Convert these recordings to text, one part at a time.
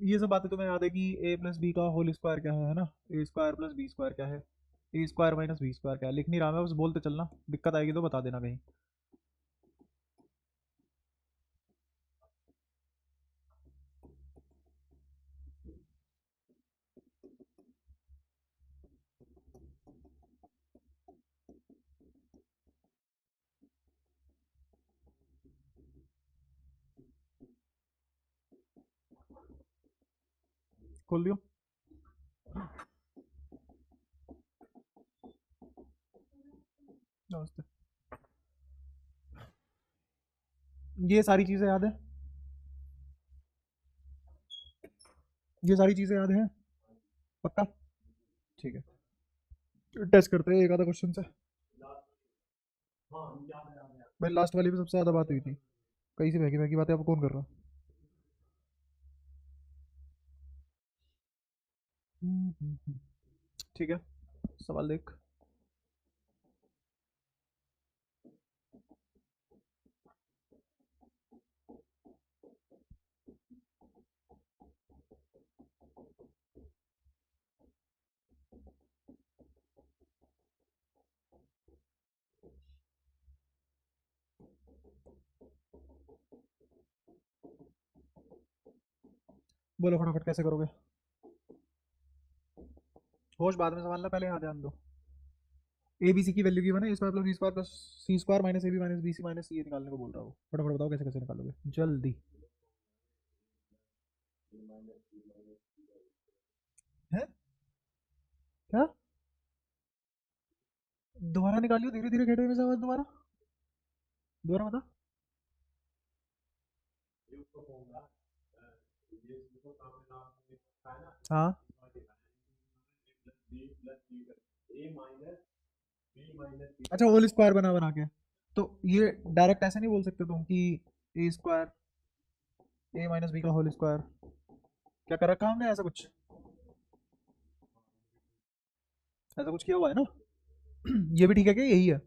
ये सब बातें तुम्हें याद है कि ए प्लस बी का होल स्क्वायर क्या है ना? ए स्क्वायर प्लस बी स्क्वायर क्या है? ए स्क्वायर माइनस बी स्क्वायर क्या है? लिख नहीं रहा मैं, बस बोलते चलना, दिक्कत आएगी तो बता देना कहीं। खोल दियो। नमस्ते। ये सारी चीज़ें याद है? ये सारी चीज़ें याद हैं? पक्का? ठीक है, टेस्ट करते हैं एक आधा क्वेश्चन से। भाई लास्ट वाली में सबसे ज़्यादा बात हुई थी, कहीं से महकी महकी बातें अब कौन कर रहा? ठीक है, सवाल देख। बोलो फटाफट, कैसे करोगे? होश बाद में संभालना, पहले यहाँ ध्यान दो। ए बी सी की वैल्यू की बना, A square plus B square plus C square minus A B minus B C minus C, ये निकालने को बोल रहा हूँ। फटाफट बताओ कैसे कैसे निकालोगे जल्दी। है क्या? दोबारा निकालियो, धीरे धीरे घेटे में से आवाज, दोबारा दोबारा बता। हाँ, अच्छा होल स्क्वायर बना बना के, तो ये डायरेक्ट ऐसे नहीं बोल सकते तुम कि ए स्क्वायर ए माइनस बी का होल स्क्वायर। क्या कर रखा हमने ऐसा कुछ? ऐसा कुछ किया हुआ है ना? ये भी ठीक है, क्या यही है?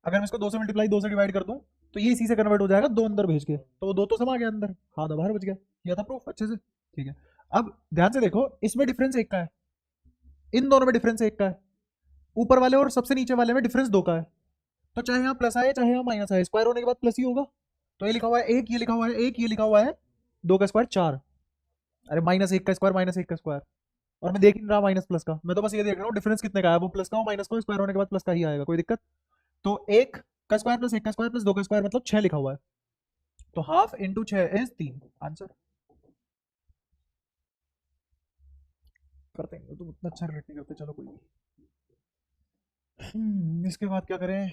अगर मैं इसको दो से मल्टीप्लाई, दो से डिवाइड कर दूं, तो ये इसी से कन्वर्ट हो जाएगा दो अंदर भेज के, तो वो दो तो समा गया अंदर, हाँ दो बाहर बच गया। किया था प्रूफ अच्छे से। ठीक है, अब ध्यान से देखो, इसमें डिफरेंस एक का है, इन दोनों में डिफरेंस एक का है, ऊपर वाले और सबसे नीचे वाले में डिफरेंस दो का है। तो चाहे यहाँ प्लस आए चाहे यहाँ माइनस आए, स्क्वायर होने के बाद प्लस ही होगा। तो ये लिखा हुआ है एक, ये लिखा हुआ है एक, ये लिखा हुआ है दो का स्क्वायर चार। अरे माइनस एक का स्क्वायर माइनस एक का स्क्वायर, और मैं देख नहीं रहा माइनस प्लस का, मैं तो बस ये देख रहा हूँ डिफरेंस कितने का है, वो प्लस का हो माइनस का हो, स्क्वायर होने के बाद प्लस का ही आएगा, कोई दिक्कत? तो एक का स्क्वायर प्लस एक का स्क्वायर प्लस दो का स्क्वायर मतलब छह लिखा हुआ है, तो हाफ इंटू छह इज तीन, आंसर। करते हैं, तुम उतना अच्छा रिलेट नहीं करते, चलो कोई नहीं। इसके बाद क्या करें?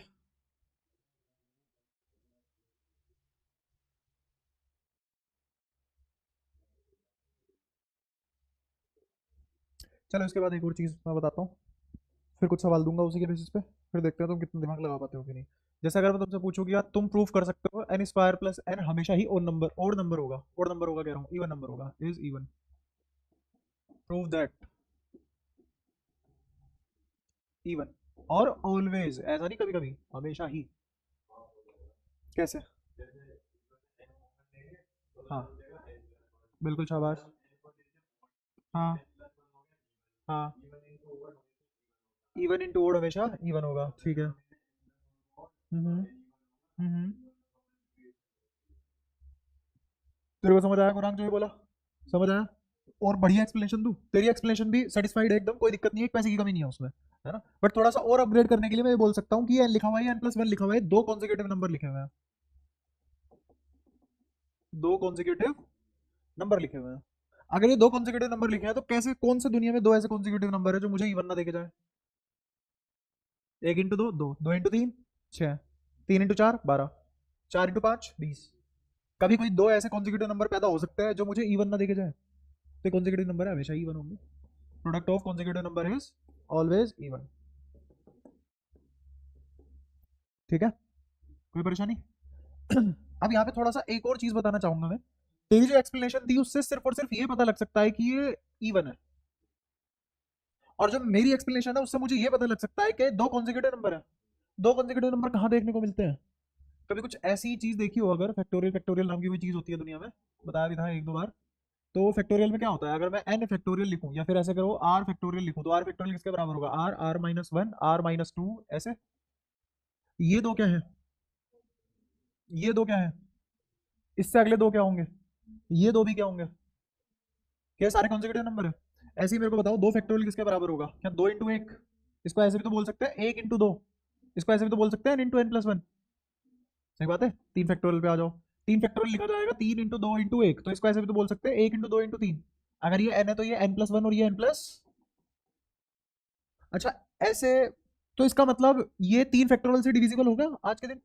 चलो इसके बाद एक और चीज़ मैं बताता हूँ, फिर कुछ सवाल दूंगा उसी के बेसिस पे, फिर देखते हैं तुम कितना दिमाग लगा पाते हो कि नहीं। जैसे अगर मैं तुमसे पूछूं कि यार तुम प्रूफ कर सकते हो एन स्क्वायर प्लस एन हमेशा ही ओड नंबर होगा, ओड नंबर होगा कह रहा हूँ, इवन नंबर होगा, is even, prove that even और ऑलवेज, ऐसा नहीं कभी कभी, हमेशा ही। कैसे? हाँ, बिल्कुल शाबाश। हाँ हाँ, इवन इंटू ओड हमेशा इवन होगा, ठीक है। हम्म हम्म। तेरे को समझ आया कुरान जो ये बोला? समझ आया? और बढ़िया एक्सप्लेनेशन दूं, तेरी एक्सप्लेनेशन भी सेटिस्फाइड है एकदम, कोई दिक्कत नहीं है, एक पैसे की कमी नहीं है उसमें, है ना? बट थोड़ा सा और अपग्रेड करने के लिए मैं ये बोल सकता हूँ कि ये लिखा हुआ है एन प्लस वन लिखा हुआ है, दो कॉन्जिक्यूटिव नंबर लिखे हुए हैं, दो कॉन्जिक्यूटिव नंबर लिखे हुए हैं। अगर ये दो कॉन्जिक्यूटिव नंबर लिखे हैं तो कैसे, कौन से दुनिया में दो ऐसे कॉन्जिक्यूटिव नंबर है जो मुझे इवन ना देके जाए? एक इंटू दो दो, दो इंटू तीन छः, तीन इंटू चार बारह, चार इंटू पाँच बीस। कभी कोई दो ऐसे कॉन्जिक्यूटिव नंबर पैदा हो सकते हैं जो मुझे इवन ना देके जाए? तो कॉन्जिक्यूटिव नंबर है हमेशा इवन होंगे, product of consecutive number is always even. ठीक है, कोई परेशानी? अब यहाँ पे थोड़ा सा एक और चीज बताना चाहूंगा मैं, तेरी जो एक्सप्लेनेशन थी उससे सिर्फ और सिर्फ ये पता लग सकता है कि ये इवन है, और जो मेरी एक्सप्लेनेशन है उससे मुझे ये पता लग सकता है कि दो कॉन्जिक्यूटिव नंबर है। दो कॉन्जिक्यूटिव नंबर कहाँ देखने को मिलते हैं? कभी कुछ ऐसी चीज देखी हो अगर, फैक्टोरियल फैक्टोरियल नाम की कोई चीज होती है दुनिया में, बताया भी था एक दो बार, तो फैक्टोरियल में क्या होता है, अगर मैं n फैक्टोरियल लिखूं या फिर ऐसे करो r फैक्टोरियल लिखूं, तो r फैक्टोरियल किसके बराबर होगा, r r-1 r-2 ऐसे। ये दो क्या है, ये दो क्या है, इससे अगले दो क्या होंगे, ये दो भी क्या होंगे, क्या सारे कॉन्सेक्यूटिव नंबर है। ऐसे ही मेरे को बताओ दो फैक्टोरियल किसके बराबर होगा, क्या दो इंटू एक, इसको ऐसे भी तो बोल सकते हैं एक इंटू दो, इसको ऐसे भी तो बोल सकते हैं n इंटू n+1। सही बात है, तीन फैक्टोरियल पे आ जाओ, तीन फैक्टोरियल लिखा जाएगा तीन इंटू दो इंटू एक, तो इसको ऐसे भी तो बोल सकते हैं एक इंटू दो इंटू तीन। अगर ये n है तो ये n+1 और ये n प्लस, अच्छा ऐसे, तो इसका मतलब ये तीन फैक्टोरियल से डिविजिबल होगा आज के दिन,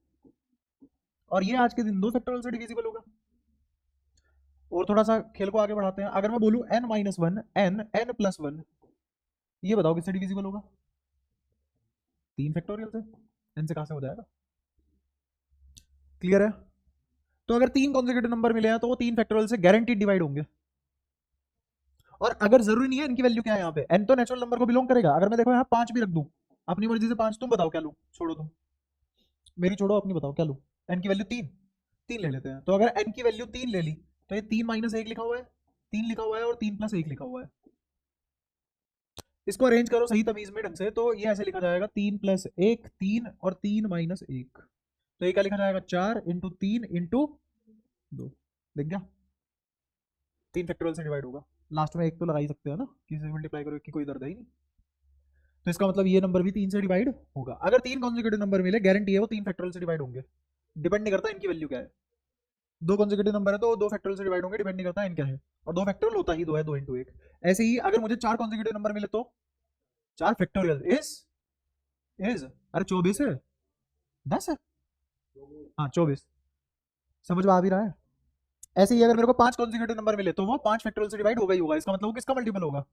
और ये आज के दिन दो फैक्टोरियल से डिविजिबल होगा। और थोड़ा सा खेल को आगे बढ़ाते हैं, अगर मैं बोलूं n-1 n+1, ये बताओ किससे डिविजिबल होगा, तीन फैक्टोरियल से, n से कहां से हो जाएगा। क्लियर है, तो अगर तीन कॉन्सेक्यूटिव नंबर मिले हैं तो वो तीन फैक्टोरियल से गारंटीड डिवाइड होंगे। और अगर जरूरी नहीं है इनकी वैल्यू क्या है, यहाँ पे n तो नेचुरल नंबर को बिलोंग करेगा, अगर मैं देखो यहाँ पांच भी रख दूं अपनी मर्जी से, पांच तुम बताओ क्या लूं, छोड़ो तुम, मेरी छोड़ो अपनी बताओ क्या लूं, n की वैल्यू तीन, तीन ले लेते हैं। तो अगर n की वैल्यू तीन ले ली तो ये तीन माइनस एक लिखा हुआ है, तीन लिखा हुआ है और तीन प्लस एक लिखा हुआ है, इसको अरेंज करो सही तमीज में ढंग से, तो ये ऐसे लिखा जाएगा तीन प्लस एक तीन और तीन माइनस एक, तो ये क्या लिखा जाएगा चार इंटू तीन इंटू दो, देख गया, तीन फैक्टोरियल से डिवाइड होगा, लास्ट में एक तो लगा ही सकते हैं ना, किसी से मल्टीप्लाई करो, एक की कोई दर्द है ही नहीं। तो इसका मतलब ये नंबर भी तीन से डिवाइड होगा, अगर तीन कॉन्सेक्यूटिव नंबर मिले गारंटी है वो तीन फैक्टोरियल से डिवाइड होंगे, डिपेंड नहीं करता इनकी वैल्यू क्या है, दो कॉन्सेक्यूटिव नंबर है तो दो फैक्टोरियल से डिवाइड होंगे, डिपेंड नहीं करता इन क्या है, और दो फैक्टोरियल होता ही दो है, दो इंटू एक। ऐसे ही अगर मुझे चार कॉन्सेक्यूटिव नंबर मिले तो चार फैक्टोरियल इज अरे 24 है, 10 है, हाँ 24, समझ में आ भी रहा है। ऐसे ही अगर मेरे को पांच कॉन्सेक्यूटिव नंबर मिले तो वो पांच फैक्टोरियल से डिवाइड होगा ही होगा, इसका मतलब वो किसका मल्टीपल होगा,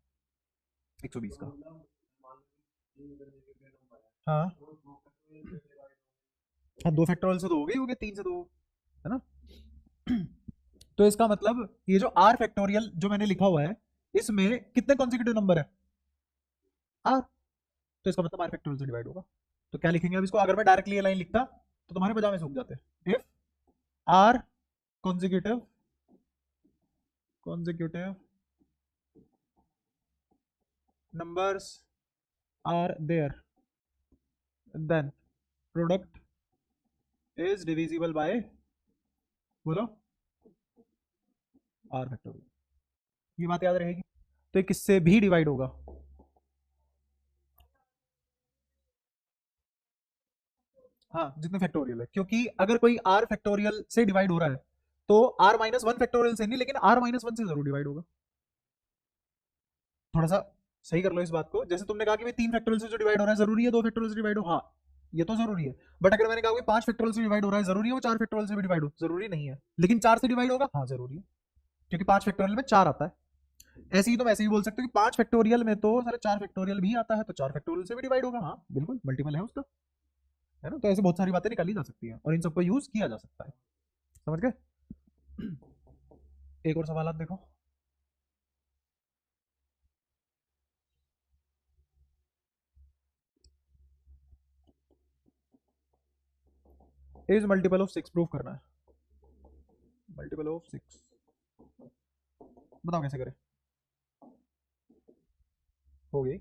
120 का। हाँ हाँ, दो फैक्टोरियल से तो हो गई होगी, तीन से तो, है ना। तो इसका मतलब ये जो आर फैक्टोरियल जो मैंने लिखा हुआ है, इसमें कितने कॉन्सेक्यूटिव नंबर है, आर, तो इसका मतलब आर फैक्टोरियल से डिवाइड होगा। तो क्या लिखेंगे अब इसको, अगर मैं डायरेक्टली ये लाइन लिखता तो तुम्हारे पजामे सूख जाते, if are consecutive consecutive numbers are there, then product is divisible by, बोलो, r फैक्टोरियल, ये बात याद रहेगी। तो ये किससे भी डिवाइड होगा, हाँ जितने फैक्टोरियल है, क्योंकि अगर कोई r फैक्टोरियल से डिवाइड हो रहा है तो r-1 फैक्टोरियल से नहीं, लेकिन r-1 से जरूर डिवाइड होगा। थोड़ा सा सही कर लो इस बात को, जैसे तुमने कहा कि भाई तीन फैक्टोरियल से जो डिवाइड हो रहा है जरूरी है दो फैक्टोरियल से डिवाइड हो, हाँ ये तो जरूरी है, बट अगर मैंने कहा कि पांच फैक्टोरियल से डिवाइड हो रहा है जरूरी है वो चार फैक्टोरियल से भी डिवाइड हो, जरूरी नहीं है, लेकिन चार से डिवाइड होगा, हाँ जरूरी है, क्योंकि पांच फैक्टोरियल में चार आता है। ऐसे ही तुम ऐसे ही बोल सकते हो कि पांच फैक्टोरियल में तो सारे चार फैक्टोरियल भी आता है, तो चार फैक्टोरियल से भी डिवाइड होगा, हाँ बिल्कुल मल्टीपल है उसका, है ना। तो ऐसे बहुत सारी बातें निकाली जा सकती है और इन सबको यूज किया जा सकता है, समझ गए। एक और सवाल देखो, is multiple of six prove करना है, मल्टीपल ऑफ सिक्स, बताओ कैसे करें, हो गई,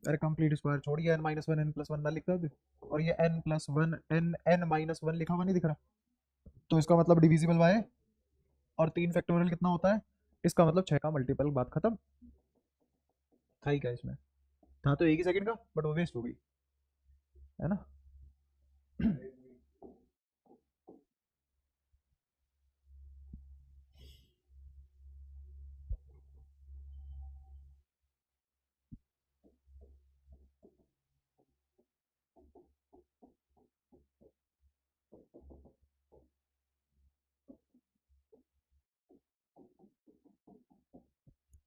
अरे कंप्लीट स्क्वायर छोड़िए, n-1 n+1 ना लिखता दे, और ये n+1 n-1 लिखा हुआ नहीं दिख रहा, तो इसका मतलब डिविजिबल बाय, और तीन फैक्टोरियल कितना होता है, इसका मतलब छह का मल्टीपल, बात खत्म। था ही क्या इसमें, था तो एक ही सेकंड का, बट वो वेस्ट हो गई, है ना।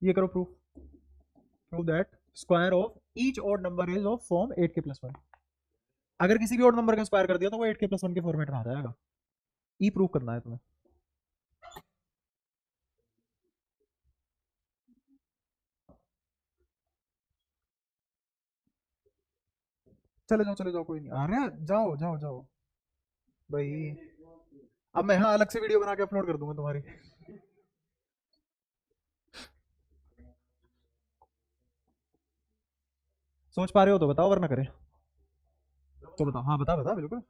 ये करो proof, prove that square of each odd number is of form 8k+1, अगर किसी भी ऑड नंबर का स्क्वायर कर दिया तो वो 8k+1 के फॉर्मेट में आ जाएगा, ई प्रूव करना है तुम्हें। चले जाओ कोई नहीं, अरे जाओ जाओ जाओ भाई, अब मैं यहाँ अलग से वीडियो बना के अपलोड कर दूंगा तुम्हारी। सोच पा रहे हो तो बताओ, वरना करें तो बताओ। हाँ बता बता बिल्कुल।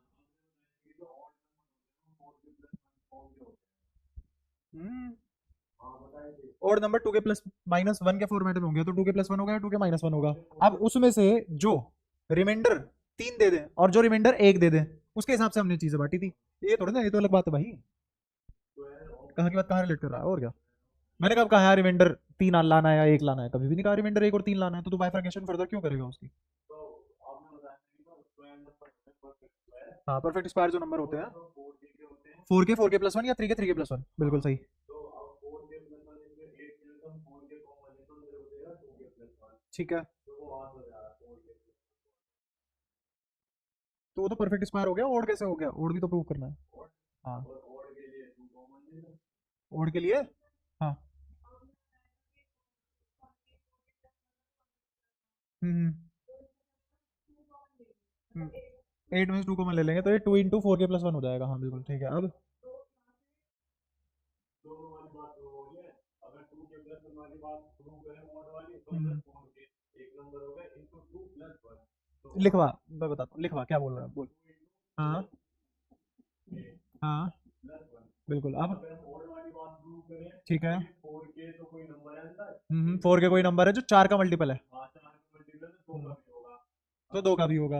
और नंबर टू के प्लस माइनस वन के फॉर्मेट में होंगे तो टू के प्लस वन होगा या टू के माइनस वन होगा। अब उसमें से जो रिमाइंडर तीन दे दें और जो रिमाइंडर एक दे दें, उसके हिसाब से हमने चीजें बांटी थी। ये थोड़ा ना, ये तो अलग बात है भाई। कहाँ की बात कहाँ रिलेट कर रहा है और क्या। मैंने कब कहा रिमाइंडर तीन लाना है या एक लाना है, कभी भी नहीं कहा रिमाइंडर एक और तीन लाना है। तो तू बाइफर्केशन फर्दर क्यों करेगा उसकी। हाँ परफेक्ट स्क्वायर जो नंबर होते हैं, फोर के प्लस वन या थ्री के प्लस वन, बिल्कुल सही। ठीक है, तो वो तो परफेक्ट स्क्वायर हो गया। ओड कैसे हो गया, ओड भी तो प्रूव करना है। हाँ ओड के लिए, हाँ हम्म एट में टू कॉमन ले लेंगे तो ये टू इंटू फोर के प्लस वन हो जाएगा। हाँ बिल्कुल ठीक है। अब हम्म, लिखवा, मैं बताता हूँ लिखवा क्या बोल रहा है बोल। हाँ हाँ बिल्कुल। अब ठीक है, फोर के कोई नंबर है जो चार का मल्टीपल है, हम्म, तो दो का भी होगा।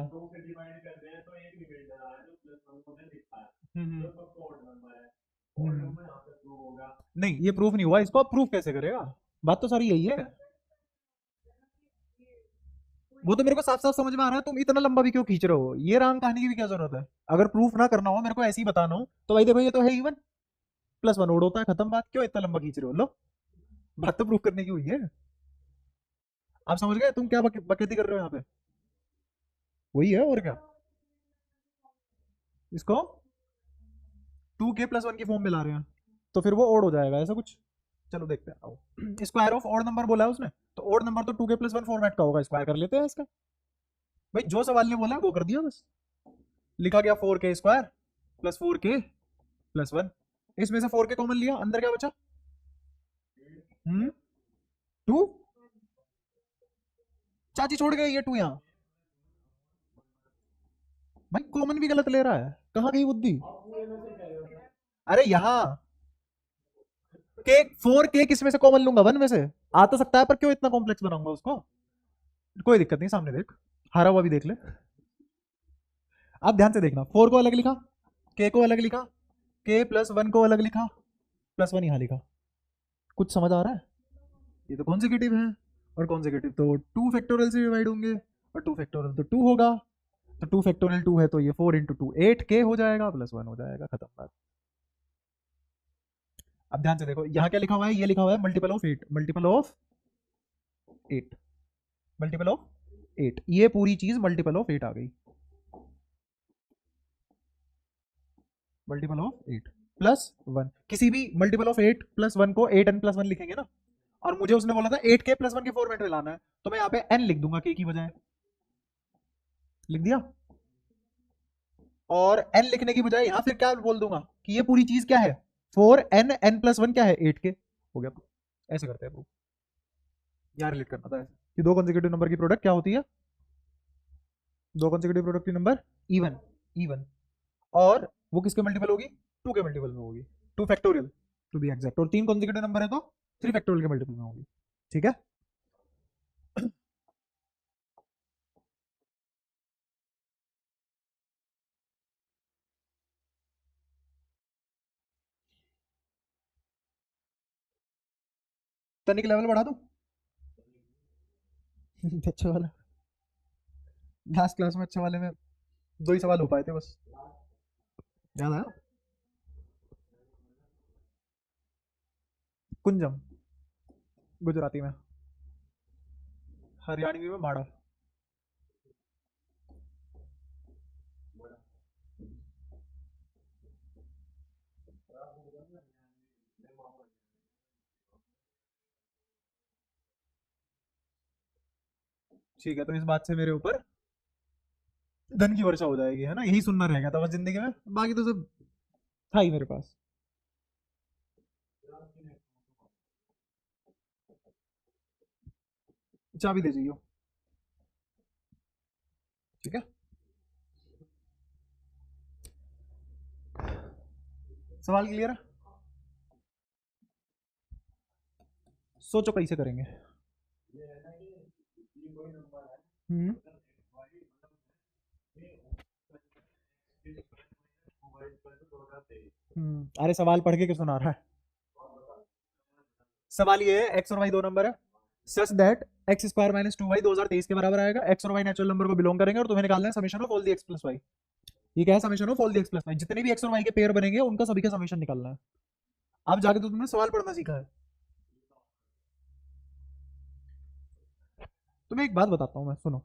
हम्म, हम्म, नहीं ये प्रूफ नहीं हुआ, इसको आप प्रूफ कैसे करेगा। बात तो सारी यही है। वो तो मेरे को साफ साफ समझ में आ रहा है, तुम इतना लंबा भी क्यों खींच रहे हो, ये राम कहानी की भी क्या जरूरत है। अगर प्रूफ ना करना हो, मेरे को ऐसे ही बताना हो, तो भाई देखो ये तो है इवन, प्लस वन ओड होता है, खत्म बात। क्यों इतना लंबा खींच रहे हो, लो बात तो प्रूफ करने की हुई है। आप समझ गए तुम क्या बकैती कर रहे हो यहाँ पे। वही है और क्या। इसको टू के प्लस वन की फॉर्म में ला रहे हैं, तो फिर वो ओड हो जाएगा ऐसा कुछ। चलो देखते हैं, आओ स्क्वायर ऑफ ओड नंबर बोला है उसने, तो ओड नंबर तो टू के प्लस वन फॉर्मेट का होगा, स्क्वायर कर लेते हैं इसका। भाई जो सवाल ने बोला है वो कर दिया बस। लिखा गया फोर के स्क्वायर प्लस फोर के प्लस वन, इसमें से फोर के कॉमन लिया, अंदर क्या बचा, टू। चाची छोड़ गई ये टू यहाँ। भाई कॉमन भी गलत ले रहा है, कहाँ गई बुद्धि। अरे यहाँ के फोर के किस में से कॉमन लूंगा, वन में से। आ तो सकता है पर क्यों इतना कॉम्प्लेक्स बनाऊंगा उसको। कोई दिक्कत नहीं, सामने देख, हारा हुआ भी देख ले। अब ध्यान से देखना, फोर को अलग लिखा, के को अलग लिखा, के प्लस वन को अलग लिखा, प्लस वन यहाँ लिखा। कुछ समझ आ रहा है। ये तो कॉन्जिक्यूटिव है, और कॉन्जिक्यूटिव तो टू फैक्टोरियल से डिवाइड होंगे, और टू फैक्टोरियल तो टू होगा। तो टू फैक्टोरियल टू है, तो ये फोर इंटू टू एट के हो जाएगा, प्लस वन हो जाएगा, खत्म बात। अब ध्यान से देखो, यहाँ क्या लिखा हुआ है, ये लिखा हुआ है multiple of eight, multiple of eight, multiple of eight, ये पूरी चीज मल्टीपल ऑफ एट आ गई। Multiple of eight plus one, किसी भी multiple of eight plus one को एट एन प्लस वन लिखेंगे ना। और मुझे उसने बोला था एट के प्लस वन के फॉर्मेट में लाना है, तो मैं यहाँ पे एन लिख दूंगा के की बजाय, लिख दिया। और एन लिखने की बजाय यहाँ फिर क्या बोल दूंगा कि ये पूरी चीज क्या है, four N N plus one क्या है, एट के, हो गया। ऐसे करते हैं, यहाँ रिलेट करना था ऐसे कि दो कंसेक्यूटिव नंबर की प्रोडक्ट क्या होती है, दो कंसेक्यूटिव प्रोडक्ट की नंबर इवन, इवन, और वो किसके मल्टीपल होगी, टू के मल्टीपल में होगी, two factorial to be exact. और तीन कॉन्जिक्यूटिव नंबर है तो थ्री फैक्टोरियल के मल्टीपल में होगी। ठीक है। तनिक लेवल बढ़ा दूं अच्छे वाला, लास्ट क्लास में अच्छे वाले में दो ही सवाल हो पाए थे बस, याद आया। कुंजम, गुजराती में, हरियाणवी में माड़ा। ठीक है, तो इस बात से मेरे ऊपर धन की वर्षा हो जाएगी, है ना, यही सुनना रहेगा था बस जिंदगी में, बाकी तो सब था ही मेरे पास। चाबी दे जाइए, ठीक है। सवाल क्लियर है? सोचो कैसे करेंगे। हम्म अरे सवाल पढ़ के क्यों सुना रहा है? सवाल ये है, एक्स और वाई दो नंबर है, such that X square minus two Y 2023 के बराबर आएगा। एक्स और वाई नेचुरल नंबर को बिलोंग करेंगे और तुम्हें निकालना है summation of all the X plus Y. ये क्या है? Summation of all the X plus Y, जितने भी एक्स और वाई के पेयर बनेंगे उनका सभी का समेशन निकालना है। अब जाके तो तुमने सवाल पढ़ना सीखा है। तुम्हें एक बात बताता हूँ मैं, सुनो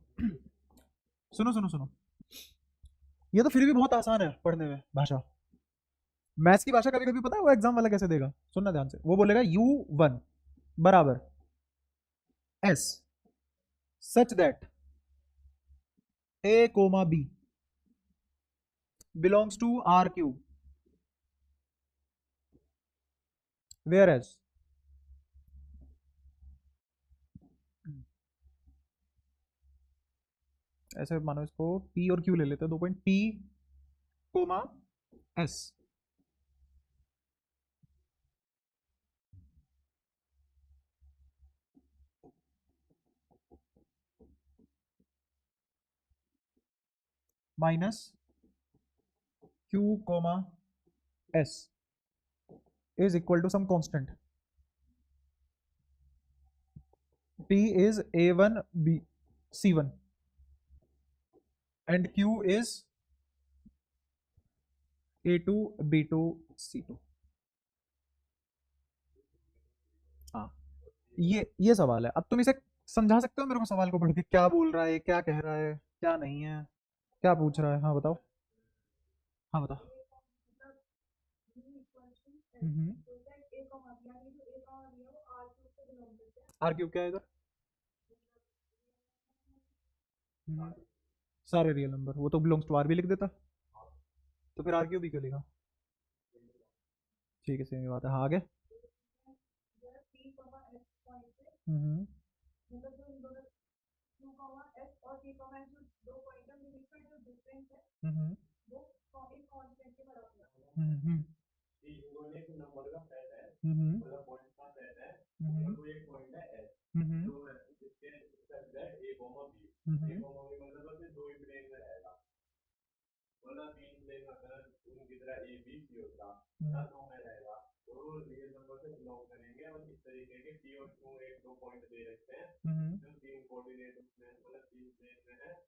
सुनो सुनो सुनो। ये तो फिर भी बहुत आसान है पढ़ने में भाषा। मैथ्स की भाषा कभी कभी पता है वो एग्जाम वाला कैसे देगा? सुनना ध्यान से। वो बोलेगा u1 बराबर s such that a comma b belongs to r cube, whereas ऐसे मानो इसको p और q ले लेते हैं, 2 point p comma s। Minus q comma s is equal to some constant p is a1 b c1 and q is a2 b2 c2। हाँ, ये सवाल है। अब तुम इसे समझा सकते हो मेरे को सवाल को पढ़ के, क्या बोल रहा है, क्या कह रहा है, क्या नहीं है, क्या पूछ रहा है? हाँ बताओ, हाँ बताओ। आर क्यूब क्या है इधर? हम्म, सारे रियल नंबर, वो तो बिलोंग्स टू आर भी लिख देता, तो फिर आर क्यूब भी क्यों लिखा? ठीक है, सेम ही बात है। हाँ आगे। हम्म हम्म हम्म हम्म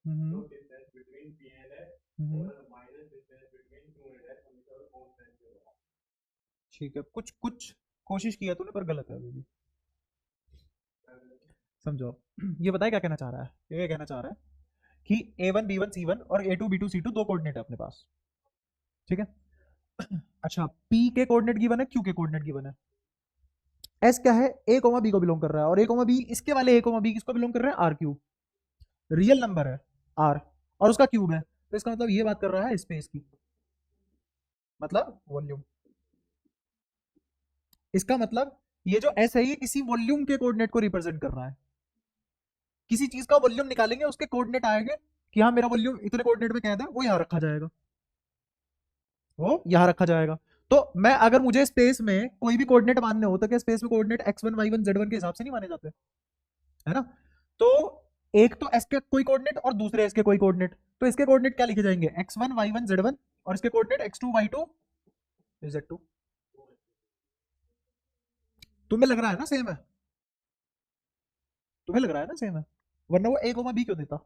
हम्म ठीक है, कुछ कुछ कोशिश किया तूने पर गलत है अभी भी। समझो, ये बताए क्या कहना चाह रहा है? ये कहना चाह रहा है कि a1 b1 c1 और a2 b2 c2 दो कोऑर्डिनेट है अपने पास, ठीक है। अच्छा, p के कोऑर्डिनेट गिवन है, q के कोऑर्डिनेट गिवन है, s क्या है? a कोमा b को बिलोंग कर रहा है, और a कोमा b इसके वाले a कोमा b किसको बिलोंग कर रहा है? r क्यूब, रियल नंबर है r और उसका क्यूब है, तो इसका मतलब ये बात कर रहा है स्पेस की, मतलब वॉल्यूम। इसका मतलब ये जो s है ये किसी वॉल्यूम के कोऑर्डिनेट को रिप्रेजेंट कर रहा है। किसी चीज का वॉल्यूम निकालेंगे, उसके कोऑर्डिनेट आएंगे कि हाँ मेरा वॉल्यूम इतने कोऑर्डिनेट में कैद है, वो यहां रखा जाएगा, वो यहां रखा जाएगा। तो मैं अगर मुझे स्पेस में कोई भी कोऑर्डिनेट मानने हो तो क्या स्पेस में कोऑर्डिनेट x1 y1 z1 के हिसाब से नहीं माने जाते, है ना? तो एक तो s के कोई कोऑर्डिनेट और दूसरे s के कोई कोऑर्डिनेट, तो इसके कोऑर्डिनेट क्या लिखे जाएंगे? x1 y1 z1 और इसके कोऑर्डिनेट x2 y2 z2। तुम्हें लग रहा है ना सेम है? तुम्हें लग रहा है ना सेम है? वरना वो a b क्यों देता?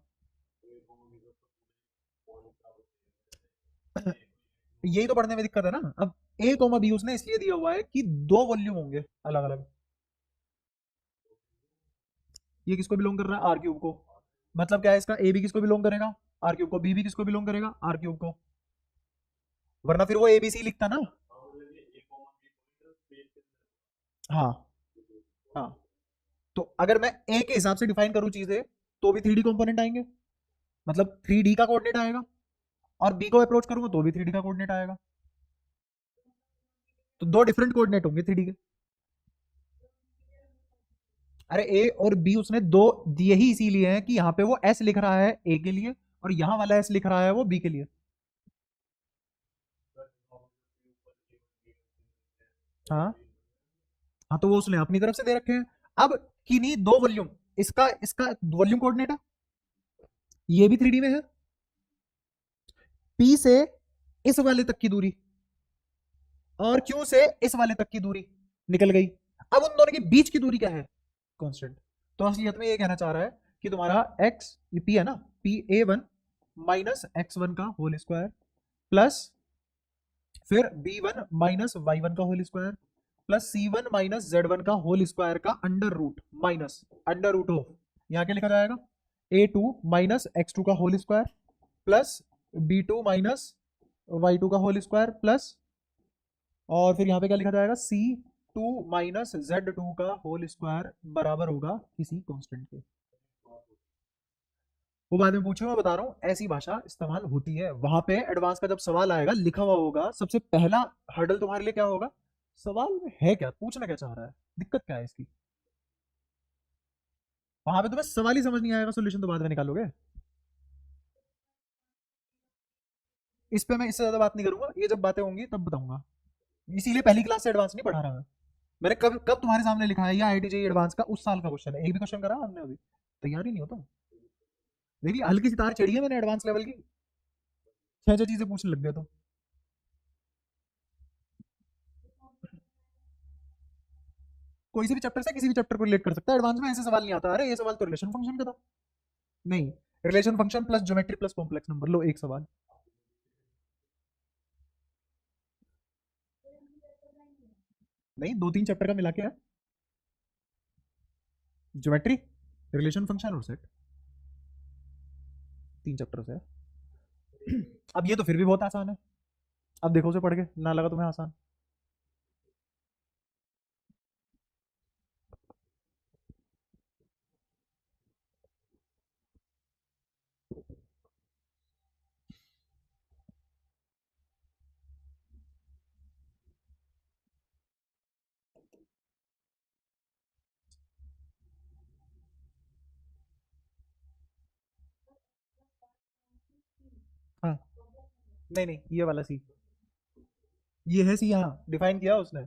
यही तो पढ़ने में दिक्कत है ना। अब a b उसने इसलिए दिया हुआ है कि दो वॉल्यूम होंगे अलग अलग। ये किसको बिलोंग कर रहा है? आर क्यूब को। मतलब क्या है इसका? ए बी किसको बिलोंग करेगा? आर क्यूब को। बी भी किसको बिलोंग करेगा? आर क्यूब को। वरना फिर वो ए बी सी लिखता ना। हाँ हाँ। तो अगर मैं ए के हिसाब से डिफाइन करूं चीजें, तो भी थ्री डी कॉम्पोनेंट आएंगे, मतलब थ्री डी का कोऑर्डिनेट आएगा, और बी को अप्रोच करूंगा तो भी थ्री डी का कोऑर्डिनेट आएगा। तो दो डिफरेंट कोऑर्डिनेट होंगे 3D के। अरे ए और बी उसने दो दिए ही इसीलिए हैं कि यहाँ पे वो एस लिख रहा है ए के लिए और यहाँ वाला एस लिख रहा है वो बी के लिए। हाँ हाँ, तो वो उसने अपनी तरफ से दे रखे हैं। अब किन्हीं दो वॉल्यूम, इसका इसका वॉल्यूम कोऑर्डिनेट है, ये भी 3D में है। पी से इस वाले तक की दूरी और क्यू से इस वाले तक की दूरी निकल गई। अब उन दोनों के बीच की दूरी क्या है? कांस्टेंट। तो असलियत में ये कहना चाह रहा है कि तुम्हारा एक्स, ये पी है ना, P A one minus X one का होल स्क्वायर प्लस फिर B one minus Y one का whole square plus C one minus Z one का होल स्क्वायर का under root minus under root of, यहाँ क्या लिखा जाएगा, A two minus X two का whole square plus B two minus Y two का whole square plus, और फिर यहाँ पे क्या लिखा जाएगा, C to minus Z to का होल स्क्वायर बराबर होगा किसी कांस्टेंट के। वो बाद में पूछो, मैं बता रहा हूँ ऐसी भाषा इस्तेमाल होती है वहां पे। एडवांस का जब सवाल आएगा लिखा हुआ होगा, सबसे पहला हर्डल तुम्हारे लिए क्या होगा, सवाल में है क्या, पूछना क्या चाह रहा है, दिक्कत क्या है इसकी। वहां पे तुम्हें सवाल ही समझ नहीं आएगा, सोल्यूशन तो बाद में निकालोगे। इस पे मैं इससे ज्यादा बात नहीं करूंगा, ये जब बातें होंगी तब बताऊंगा। इसीलिए पहली क्लास से एडवांस नहीं पढ़ा रहा मैं। मैंने कब कब तुम्हारे सामने लिखा है, या आईटी जेई एडवांस का उस साल का क्वेश्चन है, एक भी क्वेश्चन करा हमने अभी, तैयार ही नहीं होता। देखिए हल्की सी तार चढ़ी है मैंने एडवांस लेवल की, छह छह चीजें पूछने लग गया तो। कोई से भी चैप्टर से किसी भी चैप्टर को रिलेट कर सकता है, एडवांस में ऐसे सवाल नहीं आता। अरे ये सवाल तो रिलेशन फंक्शन का था, नहीं, relation function plus geometry plus complex number, लो एक सवाल। नहीं, दो तीन चैप्टर का मिला के है, ज्योमेट्री, रिलेशन फंक्शन और सेट, तीन चैप्टर से है। अब ये तो फिर भी बहुत आसान है, अब देखो उसे पढ़ के ना लगा तुम्हें आसान। हाँ, नहीं नहीं, ये वाला सी, ये है सी, यहाँ डिफाइन किया उसने।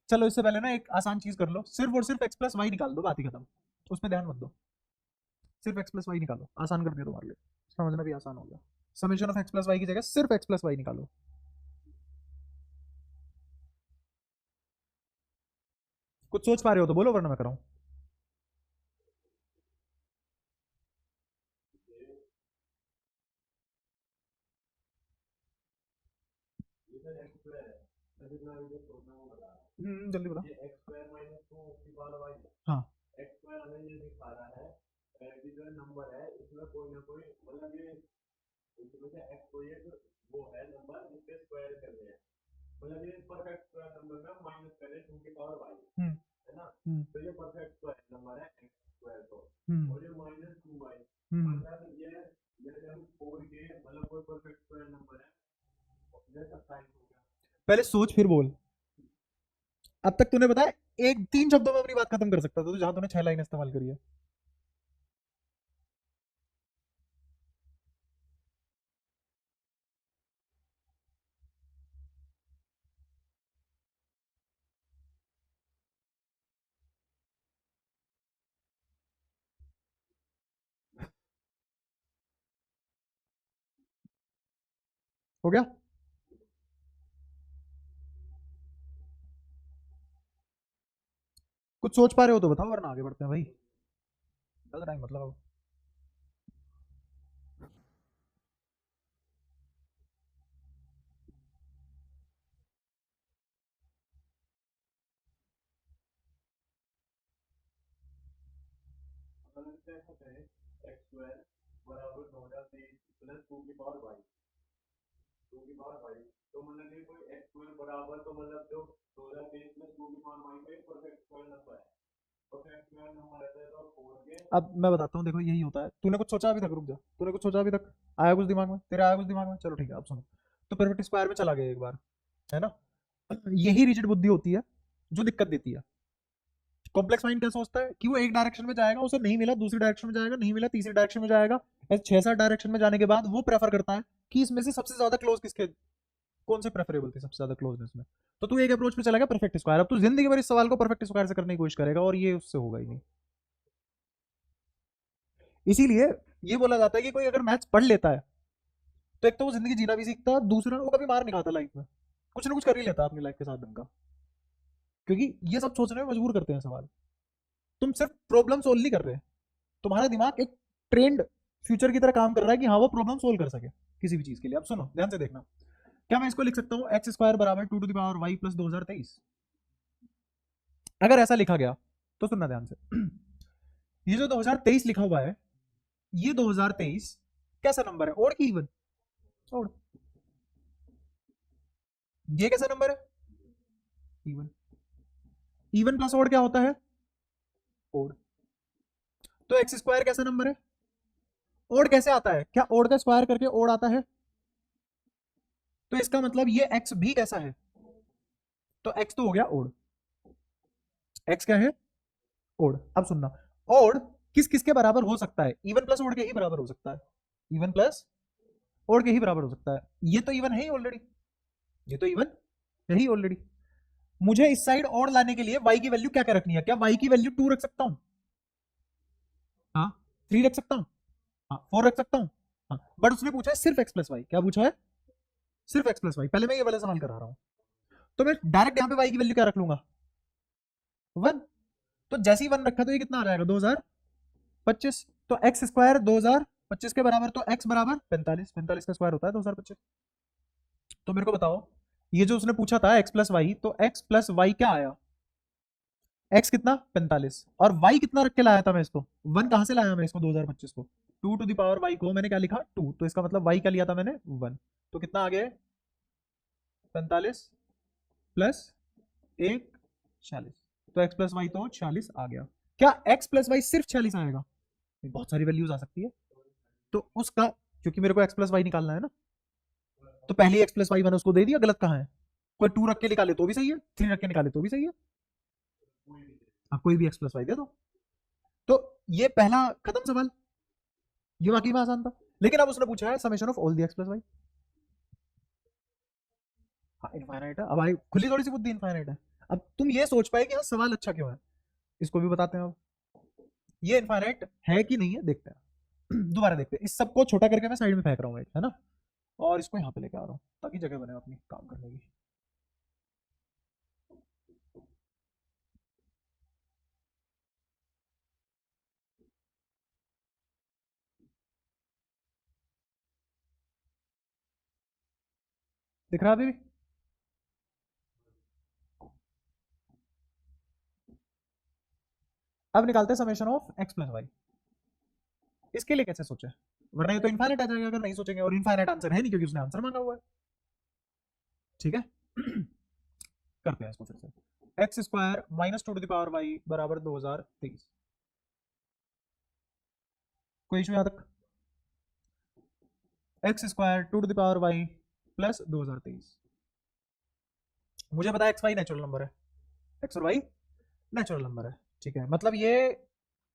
चलो इससे पहले ना एक आसान चीज कर लो, सिर्फ और सिर्फ एक्स प्लस वाई निकाल दो, बात ही खत्म, उस पर ध्यान मत दो। सिर्फ एक्स प्लस वाई निकालो, आसान कर दिया तुम्हारे लिए, समझना भी आसान हो गया। Summation of x plus Y की जगह सिर्फ एक्स प्लस वाई निकालो। कुछ सोच पा रहे हो तो बोलो, वरना मैं कराऊं। जल्दी बता। हाँ, हम्म हम्म हम्म, पहले सोच फिर बोल। अब तक तूने बताया, एक तीन शब्दों में अपनी बात खत्म कर सकता था, तो जहां तूने छह लाइन इस्तेमाल करी है। हो गया। कुछ सोच पा रहे हो तो बताओ, वरना आगे बढ़ते हैं भाई, ज्यादा टाइम मतलब अब। अब मैं बताता हूँ, देखो यही होता है। तूने कुछ सोचा अभी तक, रुक जा, तूने कुछ सोचा अभी तक, आया कुछ दिमाग में, तेरे आया कुछ दिमाग में, चलो ठीक है अब सुनो। तो परफेक्ट स्क्वायर में चला गया एक बार, है ना। यही रिजिड बुद्धि होती है जो दिक्कत देती है। कॉम्प्लेक्स माइंड क्या सोचता है कि वो एक डायरेक्शन में जाएगा, उसे नहीं मिला दूसरी डायरेक्शन में जाएगा, नहीं मिला तीसरी डायरेक्शन में जाएगा, ऐसे 6-7 डायरेक्शन में जाने के बाद वो प्रेफर करता है कि इसमें से सबसे ज्यादा क्लोज किसके, कौन से प्रेफरेबल थे सबसे ज्यादा क्लोजनेस में। तो तू एक अप्रोच पे चलेगा परफेक्ट स्क्वायर। अब तू जिंदगी भर इस सवाल को परफेक्ट स्क्वायर से करने की कोशिश करेगा और ये उससे होगा ही नहीं। इसीलिए ये बोला जाता है कि कोई अगर मैथ्स पढ़ लेता है तो एक तो वो जिंदगी जीना भी सीखता है, दूसरा वो कभी मार नहीं खाता लाइफ में, कुछ ना कुछ कर ही लेता है अपनी लाइफ के साथ ढंग का। क्योंकि ये सब सोचने में मजबूर करते हैं सवाल। तुम सिर्फ प्रॉब्लम सोल्व नहीं कर रहे, तुम्हारा दिमाग एक ट्रेंड फ्यूचर की तरह काम कर रहा है कि हाँ वो प्रॉब्लम सोल्व कर सके किसी भी चीज के लिए। अब सुनो ध्यान से देखना, क्या मैं इसको लिख सकता हूँ एक्स स्क्वायर बराबर 2 to the power Y plus 2023? अगर ऐसा लिखा गया तो सुनना ध्यान से, ये जो 2023 लिखा हुआ है, ये 2023 कैसा नंबर है, ओड की इवन? ओड। ये कैसा नंबर है, इवन। इवन प्लस ओड क्या होता है, ओड। तो एक्स स्क्वायर कैसा नंबर है, ओड कैसे आता है, क्या ओड का स्क्वायर करके ओड आता है? तो इसका मतलब ये एक्स भी कैसा है, तो एक्स तो हो गया ओड, एक्स क्या है, ओड। अब सुनना, ओड किस किस के बराबर हो सकता है, इवन प्लस ओड के ही बराबर हो सकता है, इवन प्लस ओड के ही बराबर हो सकता है। ये तो इवन है ही ऑलरेडी, ये तो इवन है ही ऑलरेडी। मुझे इस साइड ओड लाने के लिए y की वैल्यू क्या क्या रखनी है, क्या y की वैल्यू 2 रख सकता हूं, हाँ 3 रख सकता हूं, हाँ 4 रख सकता हूं, हाँ। बट उसने पूछा है सिर्फ x प्लस वाई, क्या पूछा है, सिर्फ x प्लस वाई। पहले मैं ये वाला सवाल करा रहा हूं, तो मैं डायरेक्ट यहां पे y की वैल्यू क्या रख लूंगा, 1। तो जैसे ही 1 रखा तो ये कितना आ जाएगा, 2025। तो एक्स स्क्वायर 2025 के बराबर, तो x बराबर 45, 45 का स्क्वायर होता है 2025। तो मेरे को बताओ, ये जो उसने पूछा था x प्लस वाई, तो x प्लस वाई क्या आया, x कितना 45, और y कितना रख के लाया था मैं इसको, 1 कहां से लाया मैं इसको 2025 को, 2 टू द पावर y को मैंने क्या लिखा 2, तो इसका मतलब y क्या लिया था मैंने 1। तो कितना आ गया 45 प्लस 1 46, तो x प्लस वाई तो 46 आ गया। क्या x प्लस वाई सिर्फ 46 आएगा, बहुत सारी वैल्यूज आ सकती है। तो उसका, क्योंकि मेरे को x प्लस वाई निकालना है ना, तो पहले x प्लस वाई मैंने उसको दे दिया, गलत कहाँ है, कोई 2 रख के निकाले तो भी सही है, 3 रख के निकाले तो भी सही है, आप कोई भी x प्लस वाई दे दो। तो ये पहला खत्म सवाल, ये वाकई में आसान था। लेकिन अब उसने पूछा है summation of all the X plus Y, हाँ इनफाइनाइट है। अब भाई खुली थोड़ी सी बुद्धि, इनफाइनाइट है। अब तुम ये सोच पाए कि हाँ सवाल अच्छा क्यों है, इसको भी बताते हैं। अब ये इनफाइनाइट है कि नहीं है देखते हैं। दोबारा देखते हैं, इस सबको छोटा करके मैं साइड में फेंक रहा हूँ, है ना, और इसको यहाँ पे लेके आ रहा हूँ ताकि जगह बने अपनी काम करने की। दिख रहा है अभी भी? अब निकालते हैं summation of x plus Y. इसके लिए कैसे सोचे, वरना ये तो इनफाइनाइट आ जाएगा अगर नहीं सोचेंगे, और इनफाइनाइट आंसर है नहीं क्योंकि उसने आंसर मांगा हुआ है। ठीक है। करते हैं इसको फिर से, X square minus 2 to the power Y बराबर 2023। कोई इशू यहाँ तक, X square 2 to the power Y plus 2023। मुझे पता है एक्स वाई नेचुरल नंबर है, एक्स और वाई नेचुरल नंबर है। ठीक है, मतलब ये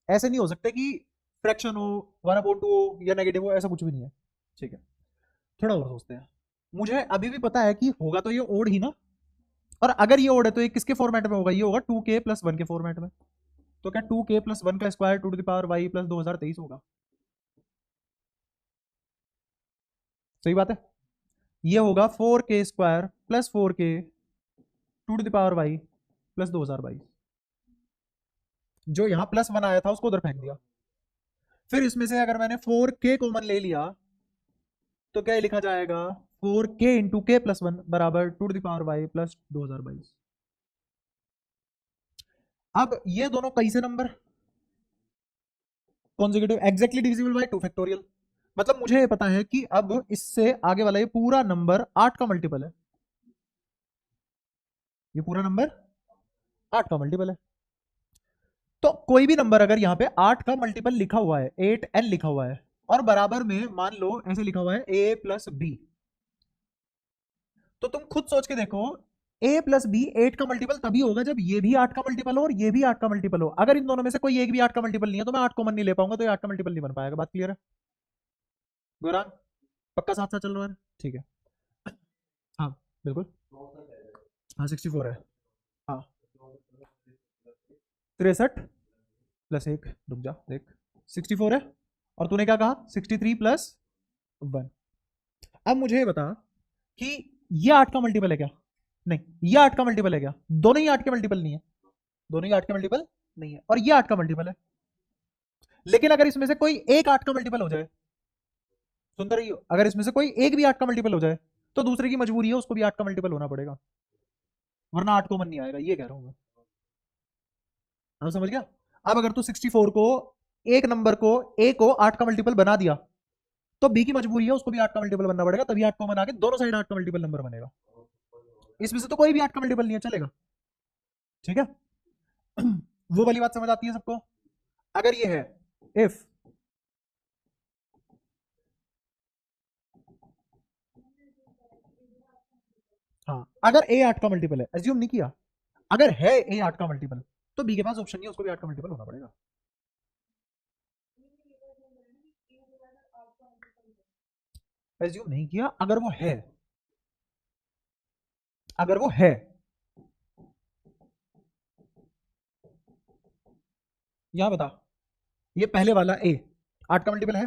ऐसे नहीं हो सकते कि फ्रैक्शन हो, 1/2 हो या नेगेटिव हो, ऐसा कुछ भी नहीं है। ठीक है, थोड़ा और सोचते हैं। मुझे अभी भी पता है कि होगा तो ये ओड ही ना, और अगर ये ओड है तो ये किसके फॉर्मेट में होगा, ये होगा 2k प्लस 1 के फॉर्मेट में। तो क्या 2k प्लस 1 का square 2 to the power Y plus 2023 होगा, सही बात है। ये होगा 4k square plus 4k 2 to the power Y plus 2022। जो यहां प्लस 1 आया था उसको उधर फेंक दिया, फिर इसमें से अगर मैंने 4k कॉमन ले लिया तो क्या लिखा जाएगा, 4k इंटू के प्लस 1 बराबर 2 to the power Y plus 2022। अब ये दोनों कैसे number consecutive exactly divisible by 2 factorial, मतलब मुझे ये पता है कि अब इससे आगे वाला ये पूरा नंबर 8 का मल्टीपल है, ये पूरा नंबर 8 का मल्टीपल है। तो कोई भी नंबर अगर यहाँ पे 8 का मल्टीपल लिखा हुआ है, 8n लिखा हुआ है, और बराबर में मान लो ऐसे लिखा हुआ है a प्लस बी, तो तुम खुद सोच के देखो, a प्लस बी 8 का मल्टीपल तभी होगा जब ये भी 8 का मल्टीपल हो और ये भी 8 का मल्टीपल हो। अगर इन दोनों में से कोई एक भी 8 का मल्टीपल नहीं है तो मैं 8 कॉमन नहीं ले पाऊंगा, तो ये 8 का मल्टीपल नहीं बन पाएगा। बात क्लियर है गौरांग? पक्का साथ साथ चल रहा है? ठीक है, हाँ बिल्कुल, हाँ 64 है, हाँ 63 प्लस 1, रुक जा देख, 64 है और तूने क्या कहा 63 प्लस 1। अब मुझे बता कि ये 8 का मल्टीपल है क्या? नहीं, ये 8 का मल्टीपल है क्या? दोनों ही 8 के मल्टीपल नहीं है, दोनों ही 8 के मल्टीपल नहीं है, और ये 8 का मल्टीपल है। लेकिन अगर इसमें से कोई एक 8 का मल्टीपल हो जाए, सुनते रहिए, अगर इसमें से कोई एक भी 8 का मल्टीपल हो जाए तो दूसरे की मजबूरी है उसको भी 8 का मल्टीपल होना पड़ेगा, वरना 8 कॉमन नहीं आएगा, ये कह रहा हूं मैं। अब समझ गया? अब अगर तू 64 को, एक नंबर को ए को 8 का मल्टीपल बना दिया तो बी की मजबूरी है उसको भी 8 का मल्टीपल बनना पड़ेगा, तभी 8 कॉमन आके दोनों साइड 8 का मल्टीपल नंबर बनेगा। इसमें से तो कोई भी 8 का मल्टीपल नहीं है, चलेगा? ठीक है? वो वाली बात समझ आती है सबको? अगर ये है इफ हाँ, अगर ए 8 का मल्टीपल है, एज्यूम नहीं किया, अगर है ए 8 का मल्टीपल तो बी के पास ऑप्शन नहीं है, उसको भी 8 का मल्टीपल होना पड़ेगा। एज्यूम नहीं किया, अगर वो है, अगर वो है, यहां बता, ये पहले वाला ए 8 का मल्टीपल है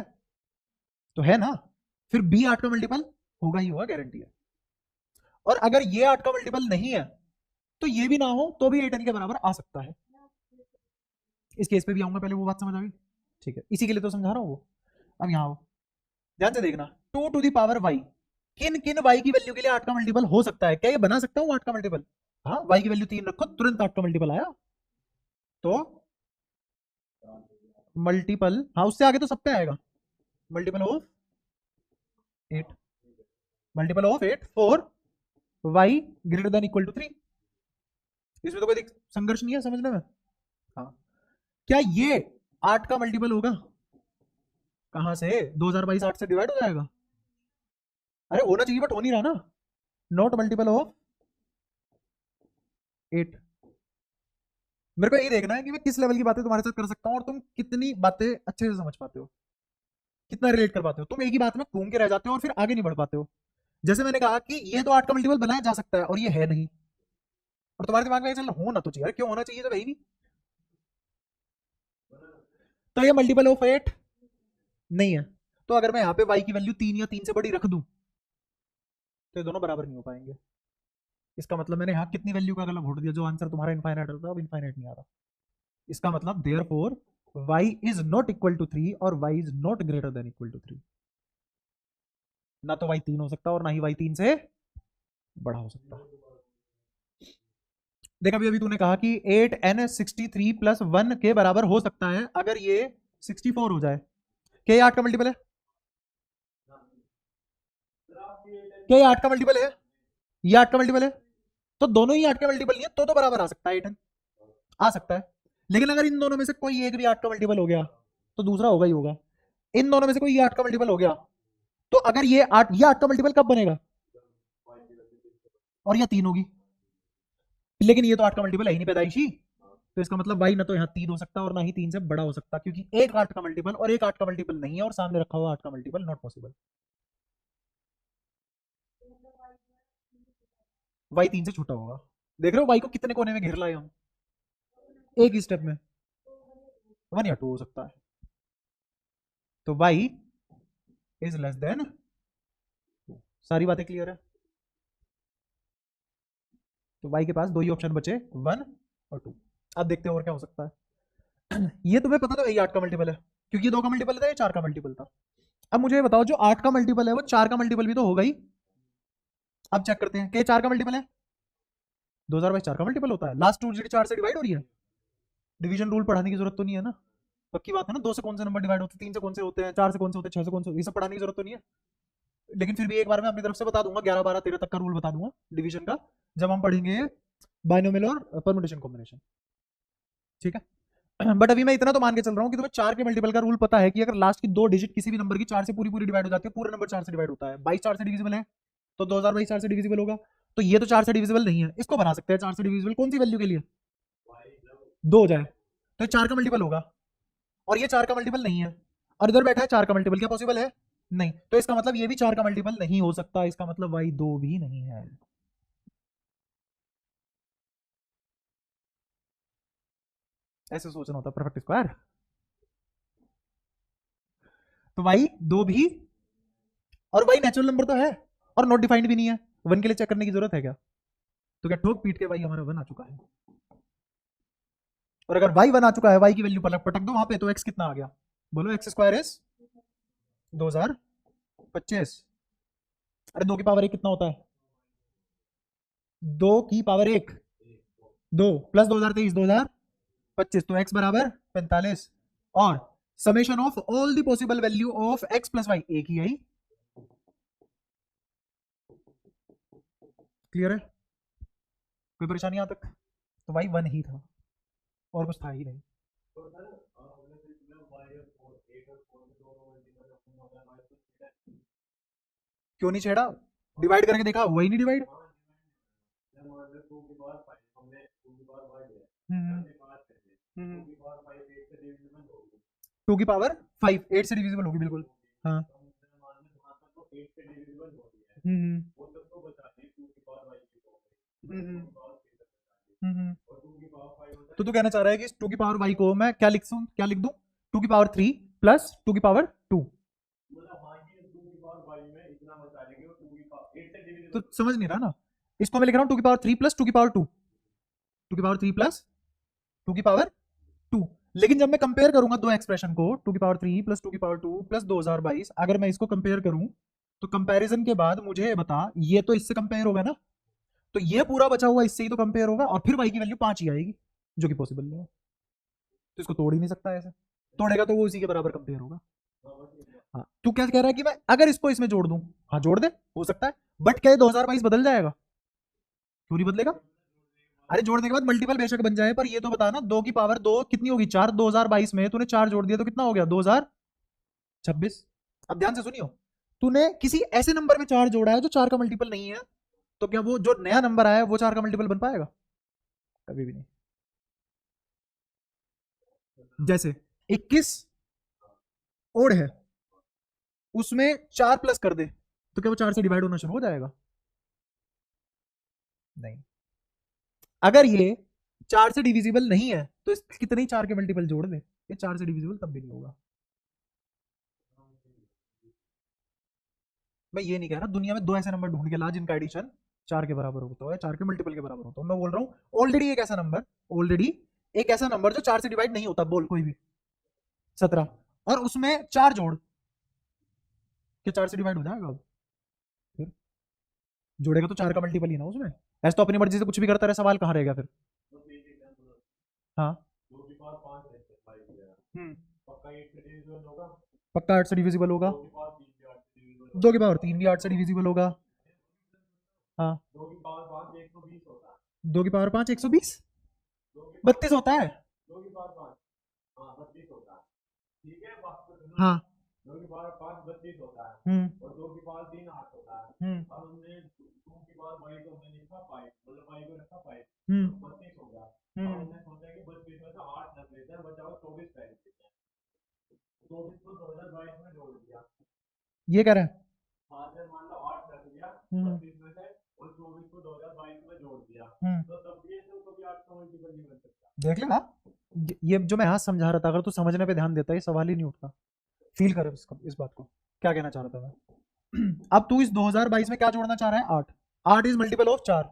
तो है ना, फिर बी 8 का मल्टीपल होगा ही होगा, गारंटी है। और अगर ये 8 का मल्टीपल नहीं है तो ये भी ना हो तो भी 8n के बराबर आ सकता है। इस केस पे भी आऊंगा, पहले वो बात समझ आ गई? ठीक है, इसी के लिए तो समझा रहा हूं वो। अब यहां आओ, ध्यान से देखना, 2 टू दी पावर वाई, किन किन वाई की वैल्यू के लिए 8 का मल्टीपल हो सकता है? क्या ये बना सकता हूं 8 का मल्टीपल? हाँ, वाई की वैल्यू 3 रखो, तुरंत 8 का मल्टीपल आया। तो मल्टीपल, हाँ उससे आगे तो सब पे आएगा, multiple of 8, multiple of 8 for Y greater than equal to 3। इसमें तो कोई संघर्ष नहीं है समझने में। हाँ, क्या ये 8 का मल्टीपल होगा? कहां से? 2022 8 से डिवाइड हो जाएगा? अरे होना चाहिए बट हो नहीं रहा ना। Not multiple of 8। मेरे को ये देखना है कि मैं किस लेवल की बातें तुम्हारे साथ कर सकता हूं और तुम कितनी बातें अच्छे से समझ पाते हो, कितना रिलेट कर पाते हो। तुम एक ही बात में घूम के रह जाते हो और फिर आगे नहीं बढ़ पाते हो। जैसे मैंने कहा कि ये तो 8 का मल्टीपल बनाया जा सकता है और ये है नहीं, और तुम्हारे दिमाग में चल होना तो चाहिए, क्यों होना चाहिए जब है नहीं। तो ये मल्टीपल ऑफ 8 नहीं है, तो अगर मैं यहाँ पे y की वैल्यू 3 या 3 से बड़ी रख दूं तो ये दोनों बराबर नहीं हो पाएंगे। इसका मतलब मैंने यहाँ कितनी वैल्यू का गलत घोट दिया, जो आंसर तुम्हारा इनफाइनाइट होता है अब इनफाइनाइट नहीं आ रहा। इसका मतलब therefore y is not equal to 3 और y is not greater than equal to 3। ना तो y 3 हो सकता और ना ही y 3 से बड़ा हो सकता। देख अभी अभी तूने कहा कि 8n 63 प्लस 1 के बराबर हो सकता है अगर ये 64 हो जाए। क्या ये 8 का मल्टीपल है? क्या ये 8 का मल्टीपल है? ये 8 का मल्टीपल है, तो दोनों ही 8 के मल्टीपल नहीं है तो बराबर आ सकता है 8n, आ सकता है। लेकिन अगर इन दोनों में से कोई एक भी 8 का मल्टीपल हो गया तो दूसरा होगा ही होगा। इन दोनों में से कोई 8 का मल्टीपल हो गया तो अगर ये 8 का मल्टीपल कब बनेगा? और ये 3 होगी, लेकिन ये तो 8 का मल्टीपल है ही नहीं पैदाइशी, तो इसका मतलब y ना तो यहाँ 3 हो सकता और ना ही 3 से बड़ा हो सकता, क्योंकि एक 8 का मल्टीपल और एक 8 का मल्टीपल नहीं है और सामने रखा हुआ 8 का मल्टीपल, नॉट पॉसिबल। y 3 से छोटा होगा। देख रहे हो y को कितने कोने में घेर लाए हम एक ही स्टेप में, 1 या 2 हो सकता है। तो y इज लेस देन, सारी बातें क्लियर है? तो y के पास दो ही ऑप्शन बचे, 1 और 2। अब देखते हैं और क्या हो सकता है। ये तुम्हें पता था यही 8 का मल्टीपल है, क्योंकि ये 2 का मल्टीपल था, ये 4 का मल्टीपल था। अब मुझे ये बताओ, जो 8 का मल्टीपल है वो 4 का मल्टीपल भी तो होगा ही। अब चेक करते हैं कि 4 का मल्टीपल है, 2022 4 का मल्टीपल होता है, लास्ट 2 डिजिट 4 से डिवाइड हो रही है। डिवीजन रूल पढ़ाने की जरूरत तो नहीं है ना, पक्की बात है ना। 2 से कौन से नंबर डिवाइड होते हैं, 3 से कौन से होते हैं, 4 से कौन से होते हैं, 6 से कौन से, ये सब पढ़ाने की जरूरत तो नहीं है। लेकिन फिर भी एक बार मैं अपनी तरफ से बता दूंगा, 11 12 13 तक का रूल बता दूंगा डिवीजन का, जब हम पढ़ेंगे बाइनोमियल और परम्यूटेशन कॉम्बिनेशन, ठीक है। बट अभी मैं इतना तो मान के चल रहा हूँ कि तुम्हें 4 के मल्टीपल का रूल पता है कि अगर लास्ट की 2 डिजिट किसी भी नंबर की 4 से पूरी पूरी डिवाइड हो जाती है, पूरा नंबर 4 से डिवाइड होता है। 22 4 से डिविजिबल है, तो 2000 बाई 4 से डिविजिबल होगा। तो ये तो 4 से डिविजिबल नहीं है, इसको बना सकते हैं 4 से डिविजिबल। कौन सी वैल्यू के लिए? 2 हो जाए तो 4 का मल्टीपल होगा, और ये 4 का मल्टीपल नहीं है, और इधर बैठा है 4 का मल्टीपल। क्या पॉसिबल है? नहीं। तो इसका मतलब ये भी 4 का मल्टीपल नहीं हो सकता, इसका मतलब y 2 भी नहीं है। ऐसे सोचना होता परफेक्ट स्क्वायर। तो y 2 भी, और y नेचुरल नंबर तो है और नॉट डिफाइंड भी नहीं है, 1 के लिए चेक करने की जरूरत है क्या? तो क्या ठोक पीट के y हमारा 1 आ चुका है? और अगर y 1 आ चुका है, y की वैल्यू पटक दो वहां पे, तो x कितना आ गया? बोलो x स्क्वायर इज 2025। अरे 2 की पावर 1 कितना होता है? 2 की पावर 1 2 प्लस 2023 2025, तो x बराबर 45, और summation of all the possible value of x plus y, एक ही आई। क्लियर है? कोई परेशानी यहां तक? तो y 1 ही था और कुछ था ही नहीं। क्यों नहीं छेड़ा? डिवाइड करके देखा, वही नहीं डिवाइड। टू की पावर 5 8 से डिविजिबल होगी बिल्कुल। हाँ। हम्म हम्म हम्म। तो तू कहना चाह रहा है कि 2 की पावर y को मैं क्या लिख दूं? 2 की पावर 3 प्लस 2 की पावर 2। तो समझ नहीं रहा ना, इसको मैं लिख रहा हूँ 2 की पावर 3 प्लस 2 की पावर 2, 2 की पावर 3 प्लस 2 की पावर 2। लेकिन जब मैं कंपेयर करूंगा दो एक्सप्रेशन को, 2 की पावर 3 प्लस 2 की पावर 2 प्लस 2022, अगर मैं इसको कंपेयर करूं, तो कंपैरिजन के बाद मुझे बता, ये तो इससे कंपेयर होगा ना, तो ये पूरा बचा हुआ इससे ही तो कंपेयर होगा, और फिर y की वैल्यू 5 ही आएगी, जो कि पॉसिबल नहीं है। तो इसको तोड़ ही नहीं सकता ऐसे, तोड़ेगा तो वो उसी के बराबर कंपेयर होगा। हाँ, तू क्या कह रहा है कि मैं अगर इसको इसमें जोड़ दूं? हाँ जोड़ दे, हो सकता है, बट क्या 2022 बदल जाएगा? क्यों नहीं बदलेगा? अरे जोड़ने के बाद मल्टीपल बेशक बन जाए, पर ये तो बता ना, 2 की पावर 2 कितनी होगी? 4। 2022 में तूने 4 जोड़ दिया तो कितना हो गया? 2026। अब ध्यान से सुनियो, तूने किसी ऐसे नंबर में 4 जोड़ा है जो 4 का मल्टीपल नहीं है, तो क्या वो जो नया नंबर आया है वो 4 का मल्टीपल बन पाएगा? कभी भी नहीं। जैसे 21 ओड है, उसमें 4 प्लस कर दे, तो क्या वो 4 से डिवाइड होना शुरू हो जाएगा? नहीं। अगर ये 4 से डिविजिबल नहीं है, तो कितने ही 4 के मल्टीपल जोड़ दे, ये 4 से डिविजिबल तब भी नहीं होगा। मैं ये नहीं कह रहा दुनिया में 2 ऐसे नंबर ढूंढ के ला जिनका एडिशन 4 के बराबर होता है, 4 के मल्टीपल के बराबर होता है। मैं बोल रहा हूँ ऑलरेडी एक ऐसा नंबर जो 4 से डिवाइड नहीं होता, बोल कोई भी, 17, और उसमें 4 जोड़, क्या 4 से डिवाइड हो जाएगा? अब फिर जोड़ेगा तो 4 का मल्टीपल ही ना उसमें। ऐसे तो अपनी मर्जी से कुछ भी करता रहे, सवाल कहाँ रहेगा फिर? हाँ। हम्म। पक्का 8 से डिविजिबल होगा। 2 की पावर 3 भी 8 से डिविजिबल होगा। हाँ। 2 की पावर 5 120 32 होता है। हाँ। हम्म हम्म हम्म ये कह रहे हैं। हम्म देख लेना, ये जो मैं यहाँ समझा रहा था, अगर तू समझने पे ध्यान देता है, ये सवाल ही नहीं उठता। फील कर इस बात को, क्या कहना चाह रहा था मैं। अब तू इस 2022 में क्या जोड़ना चाह रहा है? 8। 8 इज मल्टीपल ऑफ 4,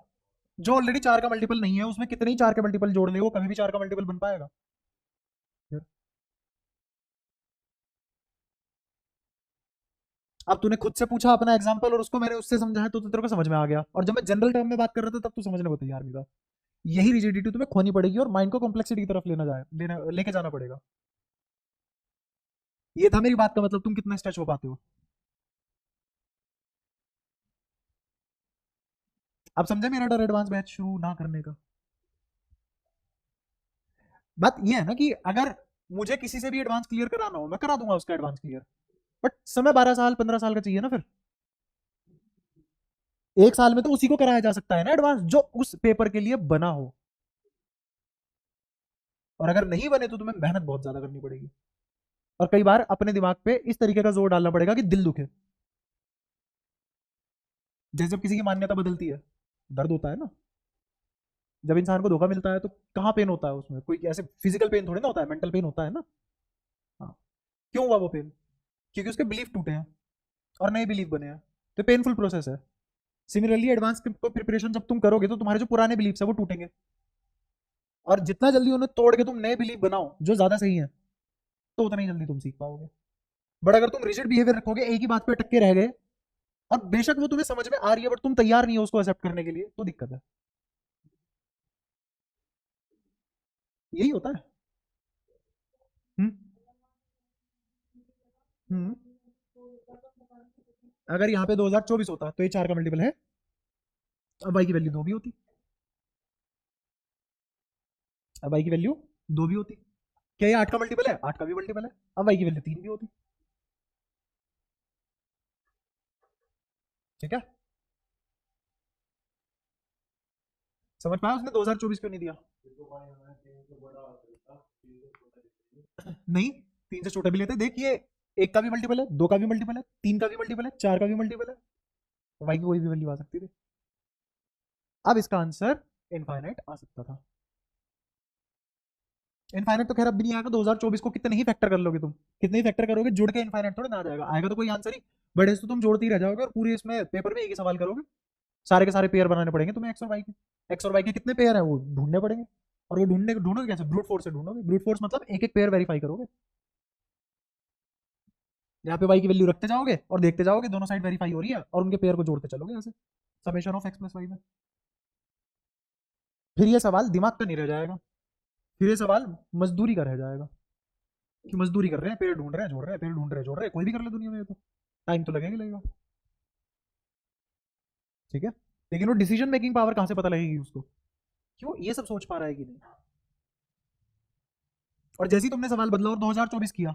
जो ऑलरेडी 4 का मल्टीपल नहीं है, उसमें कितने ही 4 के मल्टीपल जोड़ ले, वो कभी भी 4 का मल्टीपल बन पाएगा? अब तूने खुद से पूछा अपना एग्जांपल, और उसको मैंने उससे समझाया, तो तेरे को समझ में आ गया, और जब मैं जनरल टर्म में बात कर रहा था तब तू समझने को तैयार नहीं था। यही रिजिडिटी तुम्हें खोनी पड़ेगी और माइंड को कॉम्प्लेक्सिटी की तरफ लेके जाना पड़ेगा। ये था मेरी बात का मतलब, तुम कितना स्ट्रेच हो पाते हो। अब समझे मेरा डर एडवांस बैच शुरू ना करने का? बात ये है ना कि अगर मुझे किसी से भी एडवांस क्लियर कराना हो, मैं करा दूंगा उसका एडवांस क्लियर, बट समय 12 साल 15 साल का चाहिए ना फिर। एक साल में तो उसी को कराया जा सकता है ना एडवांस, जो उस पेपर के लिए बना हो। और अगर नहीं बने तो तुम्हें मेहनत बहुत ज्यादा करनी पड़ेगी, और कई बार अपने दिमाग पे इस तरीके का जोर डालना पड़ेगा कि दिल दुखे। जैसे जब किसी की मान्यता बदलती है, दर्द होता है ना। जब इंसान को धोखा मिलता है तो कहाँ पेन होता है उसमें, कोई ऐसे फिजिकल पेन थोड़ी ना होता है, मेंटल पेन होता है ना। हाँ। क्यों हुआ वो पेन? क्योंकि उसके बिलीफ टूटे हैं और नए बिलीफ बने हैं, तो पेनफुल प्रोसेस है। सिमिलरली एडवांस प्रिपरेशन जब तुम करोगे तो तुम्हारे जो पुराने बिलीफ्स है वो टूटेंगे, और जितना जल्दी उन्हें तोड़ के तुम नए बिलीफ बनाओ जो ज्यादा सही है, तो उतना ही जल्दी तुम सीख पाओगे। बट अगर तुम रिजिड बिहेवियर रखोगे, एक ही बात पे अटक के रह गए, और बेशक वो तुम्हें समझ में आ रही है बट तुम तैयार नहीं हो उसको एक्सेप्ट करने के लिए, तो दिक्कत है। यही होता है। हम्म। हम्म। अगर यहाँ पे 2024 होता तो ये 4 का मल्टीपल है, अब y की वैल्यू 2 भी होती। अब y की वैल्यू 2 भी होती। क्या ये 8 का मल्टीपल है? 8 का भी मल्टीपल है। अब y की वैल्यू 3 भी होती। ठीक है। समझ पाया उसने 2024 क्यों नहीं दिया? नहीं, 3 से छोटा भी लेते, देख ये 1 का भी मल्टीपल है, 2 का भी मल्टीपल है, 3 का भी मल्टीपल है, 4 का भी मल्टीपल है, y की कोई भी वैल्यू आ सकती थी। अब इसका आंसर इनफाइनाइट आ सकता था। इनफाइनाइट तो खैर अब भी नहीं आएगा, 2024 को कितने ही फैक्टर कर लोगे तुम, कितने ही फैक्टर करोगे, जुड़ के इनफाइनाइट थोड़ा ना आ जाएगा, आएगा तो कोई आंसर ही। बड़े तो तुम जोड़ते ही रह जाओगे और पूरी इसमें पेपर में एक ही सवाल करोगे। सारे के सारे पेयर बनाने पड़ेंगे तुम्हें एक्स और वाई के। एक्स और वाई के कितने पेयर है वो ढूंढने पड़ेंगे, और वो ढूंढोगे कैसे? ब्रूट फोर्स से ढूंढोगे। ब्रूट फोर्स मतलब एक एक पेयर वेरीफाई करोगे, यहाँ पे वाई की वैल्यू रखते जाओगे और देखते जाओगे दोनों साइड वेरीफाई हो रही है, और उनके पेयर को जोड़ते चलोगे ऐसे, summation of x plus y में। फिर ये सवाल दिमाग का नहीं रह जाएगा, फिर ये सवाल मजदूरी का रह जाएगा, कि मजदूरी कर रहे हैं, पेड़ ढूंढ रहे हैं, जोड़ रहे हैं, पेड़ ढूंढ रहे हैं, जोड़ रहे हैं, कोई भी कर ले दुनिया में, तो टाइम तो लगेगा लगेगा। ठीक है। लेकिन वो डिसीजन मेकिंग पावर कहां से पता लगेगी उसको, क्यों ये सब सोच पा रहा है कि नहीं। और जैसे ही तुमने सवाल बदला और 2024 किया,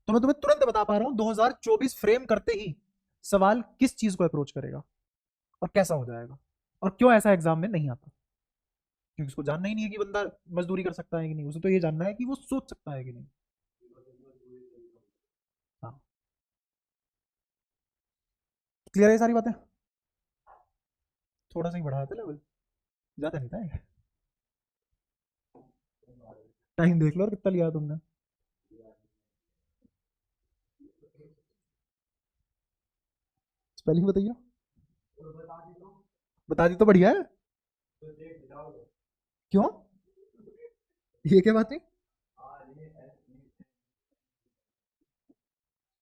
तो मैं तुम्हें तुरंत बता पा रहा हूं 2024 फ्रेम करते ही सवाल किस चीज को अप्रोच करेगा और कैसा हो जाएगा, और क्यों ऐसा एग्जाम में नहीं आता। क्योंकि उसको जानना ही नहीं है कि बंदा मजदूरी कर सकता है कि नहीं, उसे तो ये जानना है कि वो सोच सकता है कि नहीं। हाँ। क्लियर है ये सारी बातें? थोड़ा सा ही बढ़ाया था लेवल, ज्यादा नहीं था। टाइम देख लो और कितना लिया तुमने। स्पेलिंग बताइए। बता दी तो बढ़िया है। क्यों? ये क्या बात है?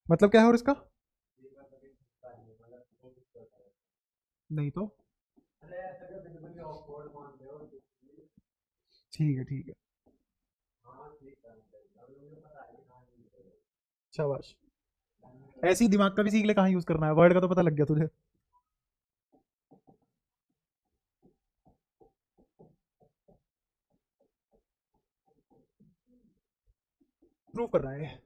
मतलब क्या है और इसका? नहीं तो। ठीक है ठीक है। शाबाश। ऐसे ही दिमाग का भी सीख ले कहाँ यूज करना है, वर्ड का तो पता लग गया तुझे। प्रूव कर रहा है।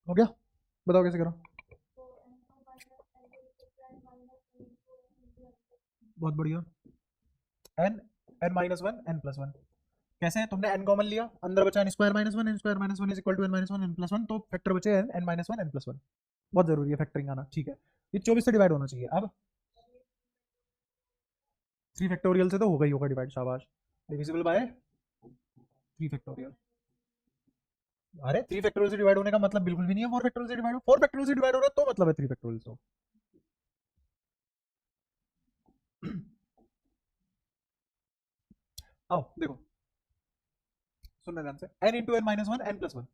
हो गया? बताओ कैसे करो। बहुत बढ़िया। N, n minus one, n plus one. कैसे है? तुमने एन कॉमन लिया, अंदर बचा n square minus one, n square minus one is equal to n minus one, n plus one, तो फैक्टर बचे n, n minus one, n plus one. बहुत जरूरी है फैक्टरिंग आना, ठीक है। ये 24 से डिवाइड होना चाहिए। अब 3 फैक्टोरियल से तो होगा ही होगा डिवाइड, शाबाश। Divisible by 3 factorial. अरे 3 फैक्टोरियल से डिवाइड होने का मतलब बिल्कुल भी नहीं है 4 फैक्टोरियल से डिवाइड हो, 4 फैक्टोरियल से डिवाइड हो रहा है तो मतलब है 3 फैक्टोरियल से। आओ देखो, सुनना ध्यान से, n into n minus one n plus one,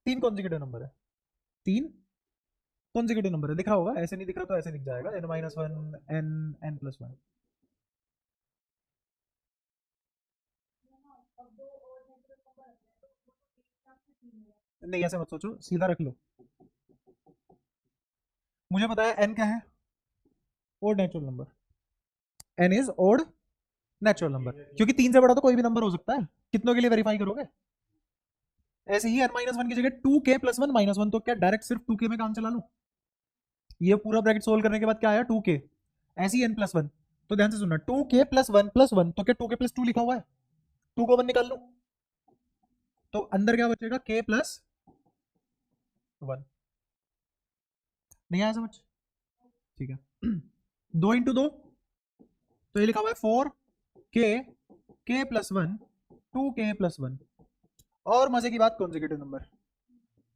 3 consecutive number है, 3 कॉन्जिक्यूटिव नंबर है, दिख रहा होगा, ऐसे नहीं दिख रहा तो ऐसे दिख जाएगा, n minus one n N plus one. नहीं ऐसे मत सोचो, सीधा रख लो, मुझे पता है n क्या है, odd natural number, n is odd natural number, क्योंकि 3 से बड़ा तो कोई भी नंबर हो सकता है, कितनों के लिए वेरीफाई करोगे। ऐसे ही n माइनस वन की जगह 2k plus one minus one, तो क्या डायरेक्ट सिर्फ 2k में काम चला लूं, ये पूरा ब्रैकेट सोल्व करने के बाद क्या आया 2k, ऐसे ही n प्लस वन, तो ध्यान से सुनना 2k प्लस वन, तो क्या 2k प्लस टू लिखा हुआ है, 2 को 1 निकाल लो, तो अंदर क्या बचेगा k प्लस वन, नहीं आया समझ, ठीक है। 2 इंटू 2, तो ये लिखा हुआ है 4k, k plus one, 2k plus one, और मजे की बात कॉन्जिक्यूटिव नंबर,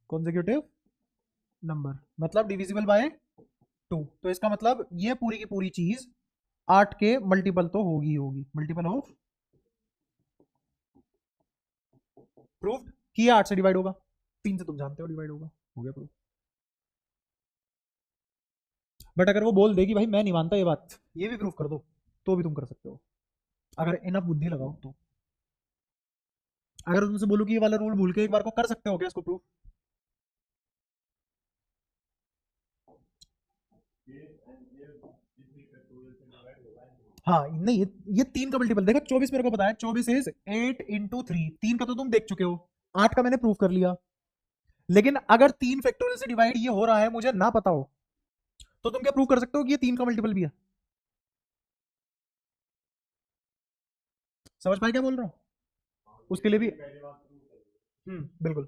कॉन्जिक्यूटिव नंबर मतलब डिविजिबल बाय 2, तो इसका मतलब ये पूरी की पूरी चीज 8 के मल्टीपल तो होगी होगी, मल्टीपल ऑफ प्रूफ कि 8 से डिवाइड होगा, 3 से तुम जानते हो डिवाइड होगा, हो गया प्रूफ। बट अगर वो बोल दे कि भाई मैं नहीं मानता ये बात, ये भी प्रूफ कर दो, तो भी तुम कर सकते हो, अगर इनफ बुद्धि लगाओ तो। अगर तुमसे बोलूं कि ये वाला रूल भूल के एक बार को कर सकते हो क्या इसको प्रूफ, हाँ नहीं, ये 3 का मल्टीपल देखो, 24 मेरे को पता है, 24 इज 8 इंटू थ्री, 3 का तो तुम देख चुके हो, 8 का मैंने प्रूफ कर लिया, लेकिन अगर 3 फैक्टोरियल से डिवाइड ये हो रहा है मुझे ना पता हो, तो तुम क्या प्रूव कर सकते हो कि ये 3 का मल्टीपल भी है, समझ पाए क्या बोल रहा हूं, उसके लिए भी बिल्कुल।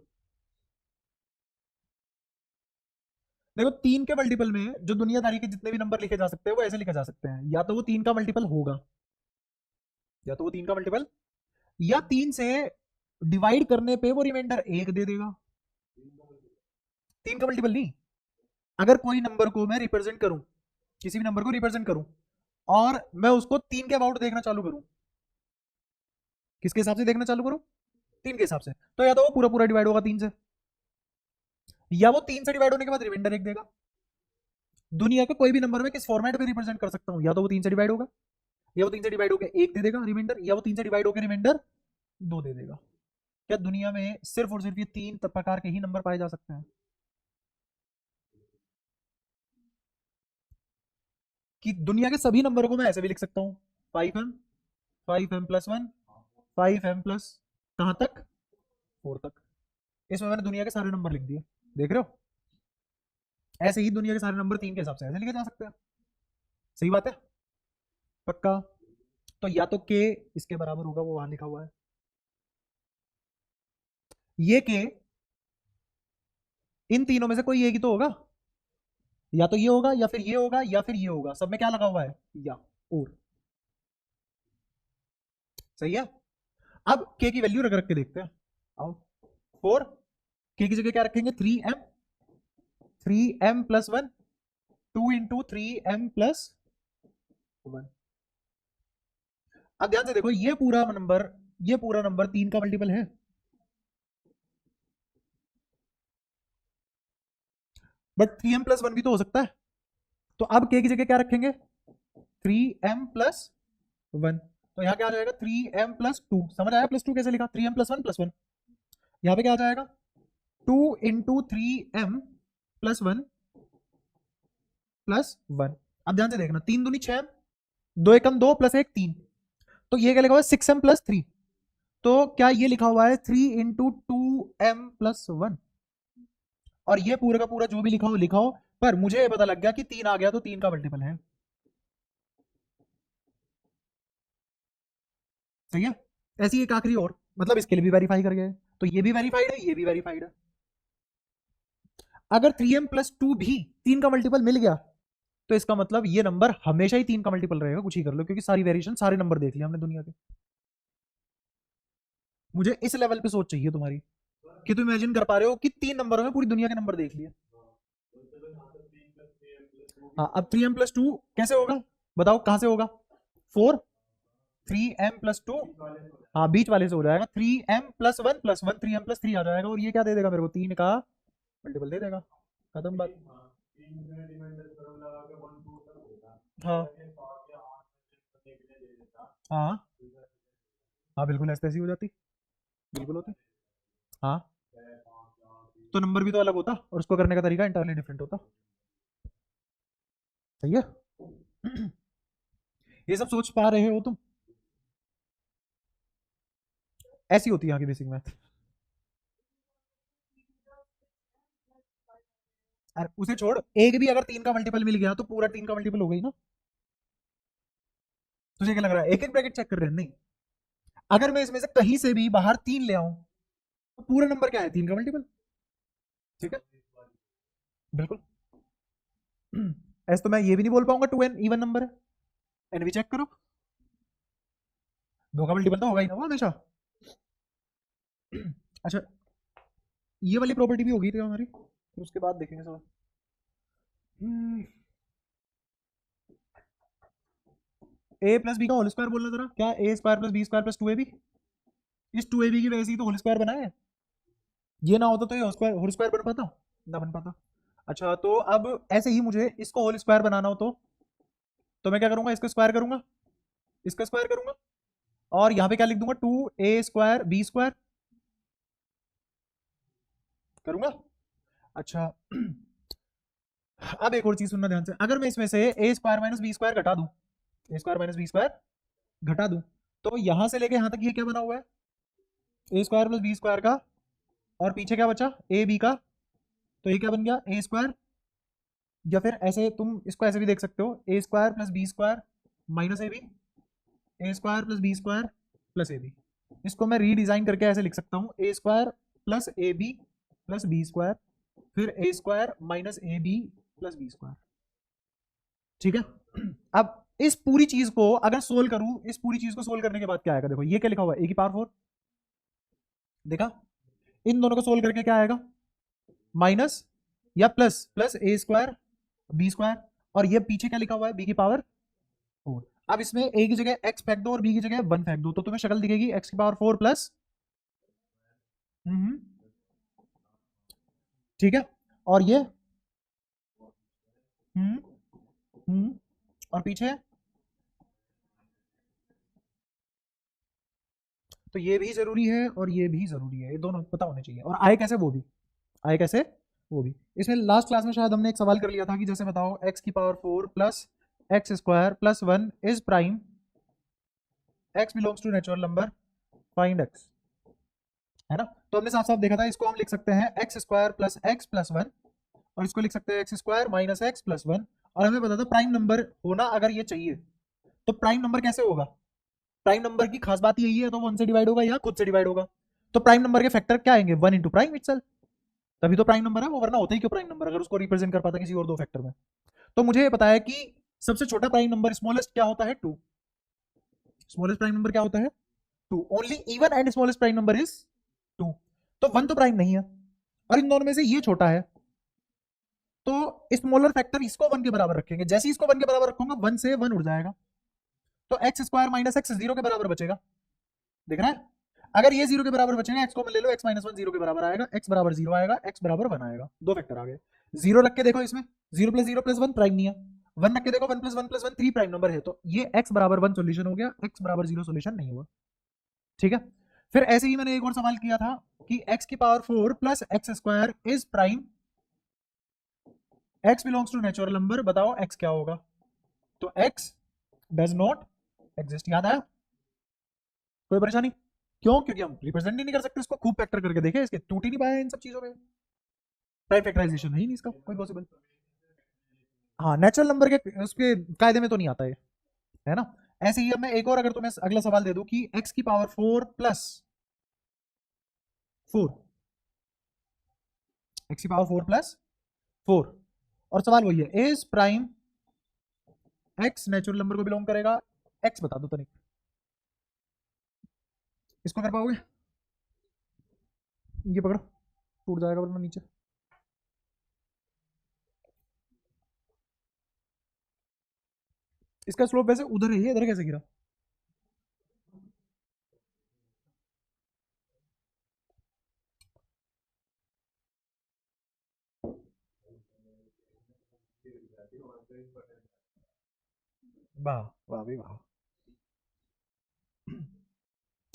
देखो 3 के मल्टीपल में जो दुनियादारी के जितने भी नंबर लिखे जा सकते हैं वो ऐसे लिखे जा सकते हैं, या तो वो 3 का मल्टीपल होगा, या तो वो 3 का मल्टीपल, या 3 से डिवाइड करने पे वो रिमाइंडर 1 दे देगा, 3 का मल्टीपल नहीं। अगर कोई नंबर को मैं रिप्रेजेंट करूं, किसी भी नंबर को रिप्रेजेंट करूं, और मैं उसको 3 के अबाउट देखना चालू करूं, किसके हिसाब से देखना चालू करूं, 3 के हिसाब से, तो या तो वो पूरा पूरा डिवाइड होगा 3 से, या वो 3 से डिवाइड होने के बाद रिमाइंडर 1 देगा। दुनिया के कोई भी नंबर में किस फॉर्मेट में रिप्रेजेंट कर सकता हूं, या तो वो 3 से डिवाइड होगा, या वो 3 से डिवाइड होकर 1 दे देगा रिमाइंडर, या वो 3 से डिवाइड होकर रिमाइंडर 2 दे देगा। क्या दुनिया में सिर्फ और सिर्फ ये 3 प्रकार के ही नंबर पाए जा सकते हैं, कि दुनिया के सभी नंबरों को मैं ऐसे भी लिख सकता हूं, 5m, 5m plus one, 5m plus कहां तक 4 तक, इसमें मैंने दुनिया के सारे नंबर लिख दिए, देख रहे हो, ऐसे ही दुनिया के सारे नंबर 3 के हिसाब से ऐसे लिखे जा सकते हैं, सही बात है, पक्का। तो या तो k इसके बराबर होगा, वो वहां लिखा हुआ है, ये k इन तीनों में से कोई एक ही तो होगा, या तो ये होगा या फिर ये होगा या फिर ये होगा, सब में क्या लगा हुआ है, या और, सही है। अब k की वैल्यू रख रख के देखते हैं, आओ 4, k की जगह क्या रखेंगे 3m, 3m plus one, 2 into 3m plus one. अब ध्यान से देखो, ये पूरा नंबर 3 का मल्टीपल है, बट 3m प्लस वन भी तो हो सकता है, तो अब k की जगह क्या रखेंगे 3m प्लस वन, तो यहाँ क्या आ जाएगा 3m प्लस टू, समझ आया प्लस टू कैसे लिखा, 3m प्लस वन, यहाँ पे क्या आ जाएगा 2 into 3m plus one plus one. अब ध्यान से देखना, 3 दूनी 6m, 2 एकम 2 प्लस 1 3, तो ये क्या लिखा हुआ है 6m प्लस थ्री, तो क्या ये लिखा हुआ है 3 इंटू 2m प्लस वन, और ये पूरा का पूरा जो भी लिखा हो, पर मुझे ये पता लग गया कि 3 आ गया तो 3 का मल्टीपल है, सही है। ऐसी एक आखिरी और, मतलब इसके लिए भी वेरीफाई कर गए, तो ये भी वेरीफाइड है, ये भी वेरीफाइड है। अगर 3m प्लस टू भी 3 का मल्टीपल मिल गया, तो इसका मतलब ये नंबर हमेशा ही 3 का मल्टीपल रहेगा, कुछ ही कर लो, क्योंकि सारी वेरिएशन सारे नंबर देख लिया हमने दुनिया के। मुझे इस लेवल पे सोच चाहिए तुम्हारी कि तुम इमेजिन कर पा रहे हो कि 3 नंबरों में पूरी दुनिया के नंबर देख लिए। हाँ, अब 3m+2 कैसे होगा बताओ, कहाँ से होगा? 4, 3m+2, हाँ बीच वाले से हो जाएगा 3m+1+1, 3m+3 आ जाएगा, और ये क्या दे देगा मेरे को? 3 का मल्टीपल दे देगा, खत्म बात। हाँ हाँ हाँ, बिल्कुल ऐसे ऐसी हो जाती, बिल्कुल होती। हाँ, तो नंबर भी तो अलग होता और उसको करने का तरीका इंटरली डिफरेंट होता। सही है। ये सब सोच पा रहे हो तुम? ऐसी होती है यहाँ की बेसिक मैथ। अरे उसे छोड़, एक भी अगर 3 का मल्टीपल मिल गया तो पूरा 3 का मल्टीपल हो गई ना। तुझे क्या लग रहा है एक एक ब्रैकेट चेक कर रहे हैं? नहीं, अगर मैं इसमें से कहीं से भी बाहर 3 ले आऊं तो पूरा नंबर क्या है? 3 का मल्टीपल। ठीक है, बिल्कुल। ऐसे तो मैं ये भी नहीं बोल पाऊंगा 2n इवन नंबर है, एन भी चेक करो, 2 का मल्टीपल तो होगा ही ना वो हमेशा। अच्छा, ये वाली प्रॉपर्टी भी होगी थी हमारी, फिर उसके बाद देखेंगे सवाल। ए प्लस बी का होल स्क्वायर बोलना जरा, क्या A square plus B square plus 2ab, इस 2ab की वजह से ही तो होल स्क्वायर बना है। ये ना होता तो ये होल स्क्वायर बन पाता? ना बन पाता। अच्छा, तो अब ऐसे ही मुझे इसको होल स्क्वायर बनाना हो तो मैं क्या करूंगा? इसका स्क्वायर करूंगा, इसका स्क्वायर करूंगा, और यहाँ पे क्या लिख दूंगा? 2a² b² करूंगा। अच्छा, अब एक और चीज सुनना ध्यान से, अगर मैं इसमें से a² - b² घटा दूं, a² - b² घटा दूं, तो यहां से लेके यहां तक ये क्या बना हुआ है? a² + b² का, और पीछे क्या बचा? ए बी का, तो ये क्या बन गया? a², या फिर ऐसे तुम इसको ऐसे भी देख सकते हो, a² + b² - ab, a² + b² + ab। इसको मैं रीडिजाइन करके ऐसे लिख सकता हूँ, a² + ab + b², फिर a² - ab + b²। ठीक है। अब इस पूरी चीज को अगर सोल्व करूं, इस पूरी चीज को सोल्व करने के बाद क्या आएगा? देखो ये क्या लिखा हुआ है, a⁴ देखा? इन दोनों को सोल्व करके क्या आएगा? माइनस या प्लस, a² b², और ये पीछे क्या लिखा हुआ है? b⁴। अब इसमें a की जगह x फेंक दो और b की जगह 1 फेंक दो, तो तुम्हें शक्ल दिखेगी x⁴ प्लस, ठीक है, और ये हम्म हम्म और पीछे, तो ये भी जरूरी है और ये भी जरूरी है, ये दोनों पता होने चाहिए। और आए कैसे? वो भी आए कैसे? वो भी। इसमें लास्ट क्लास में शायद हमने एक सवाल कर लिया था कि जैसे बताओ x⁴ plus x² + 1 is prime, x belongs to natural number, find x, है ना? तो हमने साफ साफ देखा था, इसको हम लिख सकते हैं x² + x + 1, और इसको लिख सकते हैं x² - x + 1, और हमें पता था प्राइम नंबर होना अगर ये चाहिए तो प्राइम नंबर कैसे होगा? प्राइम नंबर की खास बात यही है, तो 1 से डिवाइड होगा या खुद से डिवाइड होगा। तो प्राइम नंबर के फैक्टर क्या आएंगे? 1 × प्राइम इटसेल्फ, तभी तो प्राइम नंबर है वो, वरना होता ही क्यों प्राइम नंबर अगर उसको रिप्रेजेंट कर पाता किसी और दो फैक्टर में। तो मुझे ये पता है कि सबसे छोटा प्राइम नंबर स्मॉलेस्ट क्या होता है? 2। स्मॉलेस्ट प्राइम नंबर क्या होता है? 2। Only even and smallest prime number is 2। तो 1 तो प्राइम नहीं है, और इन दोनों में से ये छोटा है, तो स्मॉलर फैक्टर इसको 1 के बराबर रखेंगे। जैसे ही इसको 1 के बराबर रखूंगा 1 से 1 उड़ जाएगा, तो x² - x 0 के बराबर बचेगा। देख रहा है? अगर ये 0 के बराबर बचेगा, x को ले लो, x - 1 0 के बराबर आएगा, x बराबर 0 आएगा, x बराबर 1 आएगा, दो फैक्टर आ गए। 0 रख के देखो इसमें, 0 + 0 + 1 प्राइम नहीं है, 1 रख के देखो, 1 + 1 + 1 3 प्राइम नंबर है, तो ये x बराबर 1 सोल्यूशन हो गया, x बराबर 0 सोल्यूशन नहीं हुआ। ठीक है। फिर ऐसे ही मैंने एक और सवाल किया था कि x⁴ + x² is prime, x belongs to natural number, बताओ x क्या होगा? तो x डज नॉट एग्जिस्ट। याद आया? कोई परेशानी? क्यों? क्योंकि हम रिप्रेजेंट ही नहीं कर सकते इसको, खूब फैक्टर करके देखे, इसके टूट ही नहीं पाया इन सब चीजों में, प्राइम फैक्टराइजेशन है ही नहीं इसका कोई पॉसिबल। हाँ, नेचुरल नंबर के उसके कायदे में तो नहीं आता है ना? ऐसे ही अब मैं एक और अगर तुम्हें अगला सवाल दे दूं कि x⁴ प्लस 4, x⁴ प्लस 4, और सवाल वही है, is prime x natural number को बिलोंग करेगा? x बता दो तनिक, इसको कर पाओगे? ये पकड़, टूट जाएगा वरना नीचे। इसका स्लोप वैसे उधर है, इधर कैसे गिरा? वाह वाह भी वाह।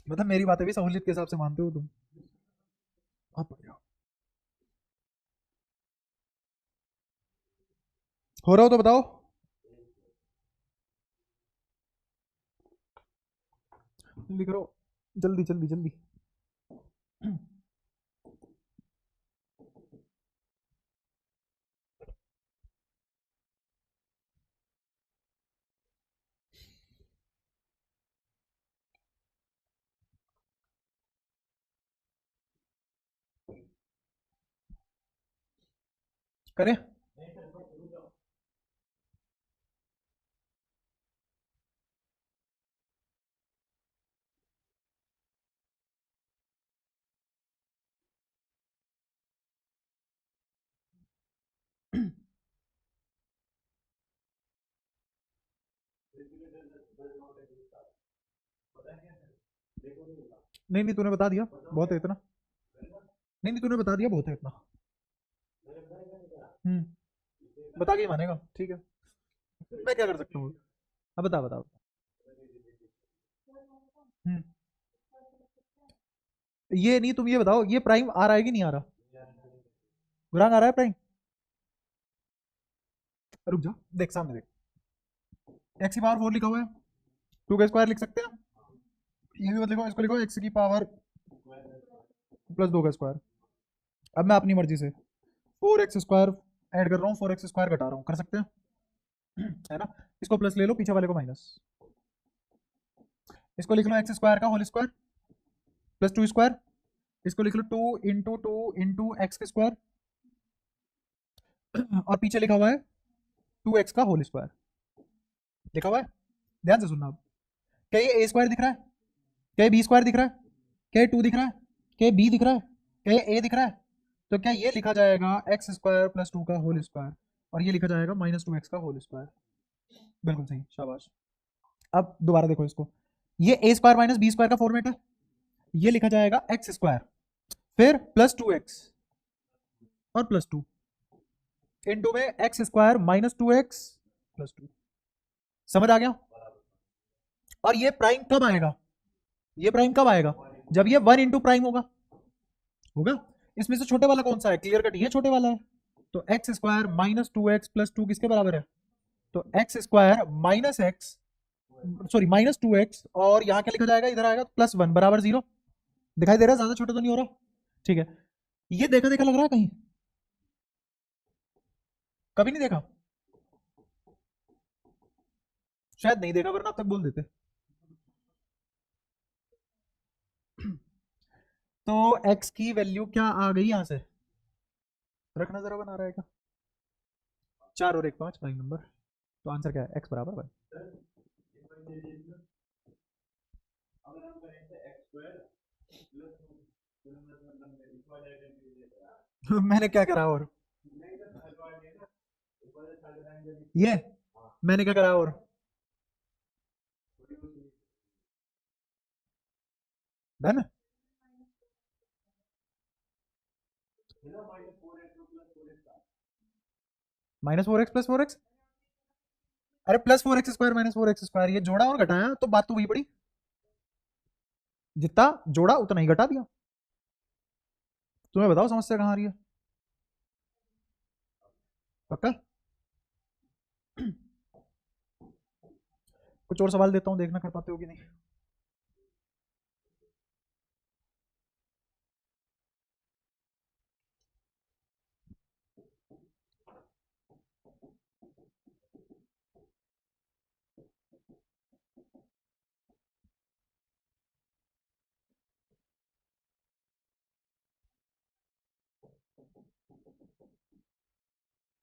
मतलब मेरी बातें भी सहूलियत के हिसाब से मानते हो तुम, बहुत बढ़िया। हो रहा हो तो बताओ। जल्दी करो, जल्दी जल्दी जल्दी। करें? नहीं नहीं, तूने बता दिया, बहुत है इतना। नहीं नहीं, तूने बता दिया, बहुत है इतना। बता के ही मानेगा, ठीक है। मैं क्या कर सकता हूँ? अब बता बता। हम्म ये नहीं, तुम ये बताओ, ये प्राइम आ रहा है कि नहीं आ रहा? गुरांग आ रहा है प्राइम? रुक जा, देख सामने देख, एक्स की पावर 4 लिखा हुआ है, 2 का स्क्वायर लिख सकते हैं। ये भी मत लिखो, इसको लिखो एक्स की पावर प्लस 2 का स्क्वायर। अब मैं अपनी मर्जी से 4x स्क्वायर ऐड कर रहा हूँ, 4x स्क्वायर घटा रहा हूँ, कर सकते हैं। है ना? इसको प्लस ले लो, पीछे वाले को माइनस। इसको लिख लो एक्स स्क्वायर का होल स्क्वायर प्लस 2 स्क्वायर। इसको लिख लो 2 इंटू एक्स के स्क्वायर। और पीछे लिखा हुआ है 2x का होल स्क्वायर लिखा हुआ है। ध्यान से सुनना। अब क्या ये ए स्क्वायर दिख रहा है? क्या ये बी स्क्वायर दिख रहा है? क्या ये 2 दिख रहा है? क्या ये बी दिख रहा है? क्या ये ए दिख रहा है? तो क्या ये लिखा जाएगा एक्स स्क्वायर प्लस 2 का होल स्क्वायर, और ये लिखा जाएगा -2x का होल स्क्वायर। बिल्कुल सही, शाबाश। अब दोबारा देखो इसको, ये ए स्क्वायर माइनस बी स्क्वायर का फॉर्मेट है। ये लिखा जाएगा एक्स स्क्वायर फिर प्लस 2x और प्लस 2 इंटू में एक्स स्क्वायर -2x प्लस 2। समझ आ गया? और ये प्राइम कब आएगा? ये प्राइम कब आएगा? जब ये 1 इंटू प्राइम होगा। होगा? इसमें से छोटे वाला कौन सा है? क्लियर कट ये छोटे वाला है। तो एक्स स्क्वायर -2x प्लस 2 किसके बराबर है? तो x square minus x, sorry -2x, और यहाँ क्या लिखा जाएगा? इधर आएगा +1 बराबर 0। दिखाई दे रहा है? ज्यादा छोटा तो नहीं हो रहा? ठीक है। ये देखा देखा लग रहा है कहीं? कभी नहीं देखा? शायद नहीं देखा, वरना अब तक बोल देते। तो x की वैल्यू क्या आ गई यहां से? रखना जरा, बना रहा है क्या? 4 और 1 5, प्राइम नंबर। तो आंसर क्या है? x बराबर 1। मैंने क्या करा और? ये मैंने क्या करा और? डन। -4x + 4x। अरे +4x² -4x² ये जोड़ा और घटाया तो बात तो वही पड़ी। जितना जोड़ा उतना ही घटा दिया। तुम्हें बताओ समस्या कहाँ आ रही है? पक्का? कुछ और सवाल देता हूँ, देखना कर पाते हो कि नहीं।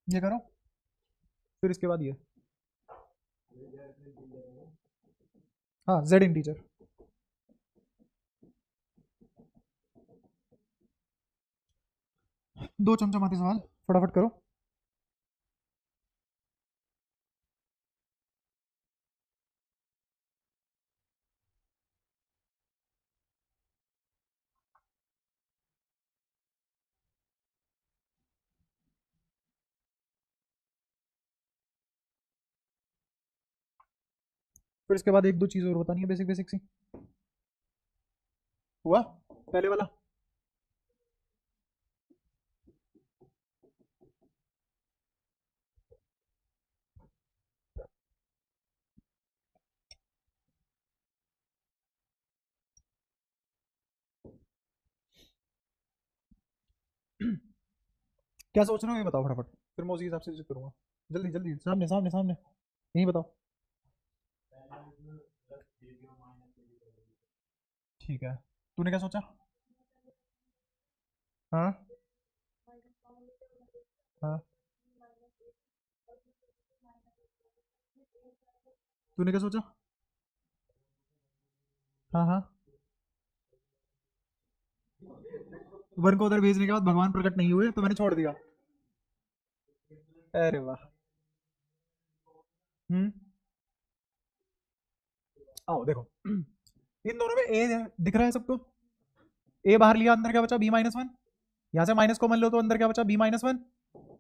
ये करो, फिर इसके बाद ये। हाँ, z इंटीजर। दो चमचमाते सवाल फटाफट करो। फिर इसके बाद एक दो चीज़ और बतानी है, बेसिक बेसिक सी। हुआ पहले वाला? क्या सोच रहे हो ये बताओ फटाफट, फिर मैं उसी हिसाब से करूँगा। जल्दी जल्दी, सामने सामने सामने, यही बताओ। ठीक है, तूने क्या सोचा? हाँ हाँ, तूने क्या सोचा? हाँ हाँ, वन को उधर भेजने के बाद भगवान प्रकट नहीं हुए तो मैंने छोड़ दिया। अरे वाह। हम्म, आओ देखो, इन दोनों में ए दिख रहा है सबको। ए बाहर लिया, अंदर क्या बचा? B minus one. यहाँ से माइनस कॉमन लो तो अंदर क्या बचा? बी माइनस वन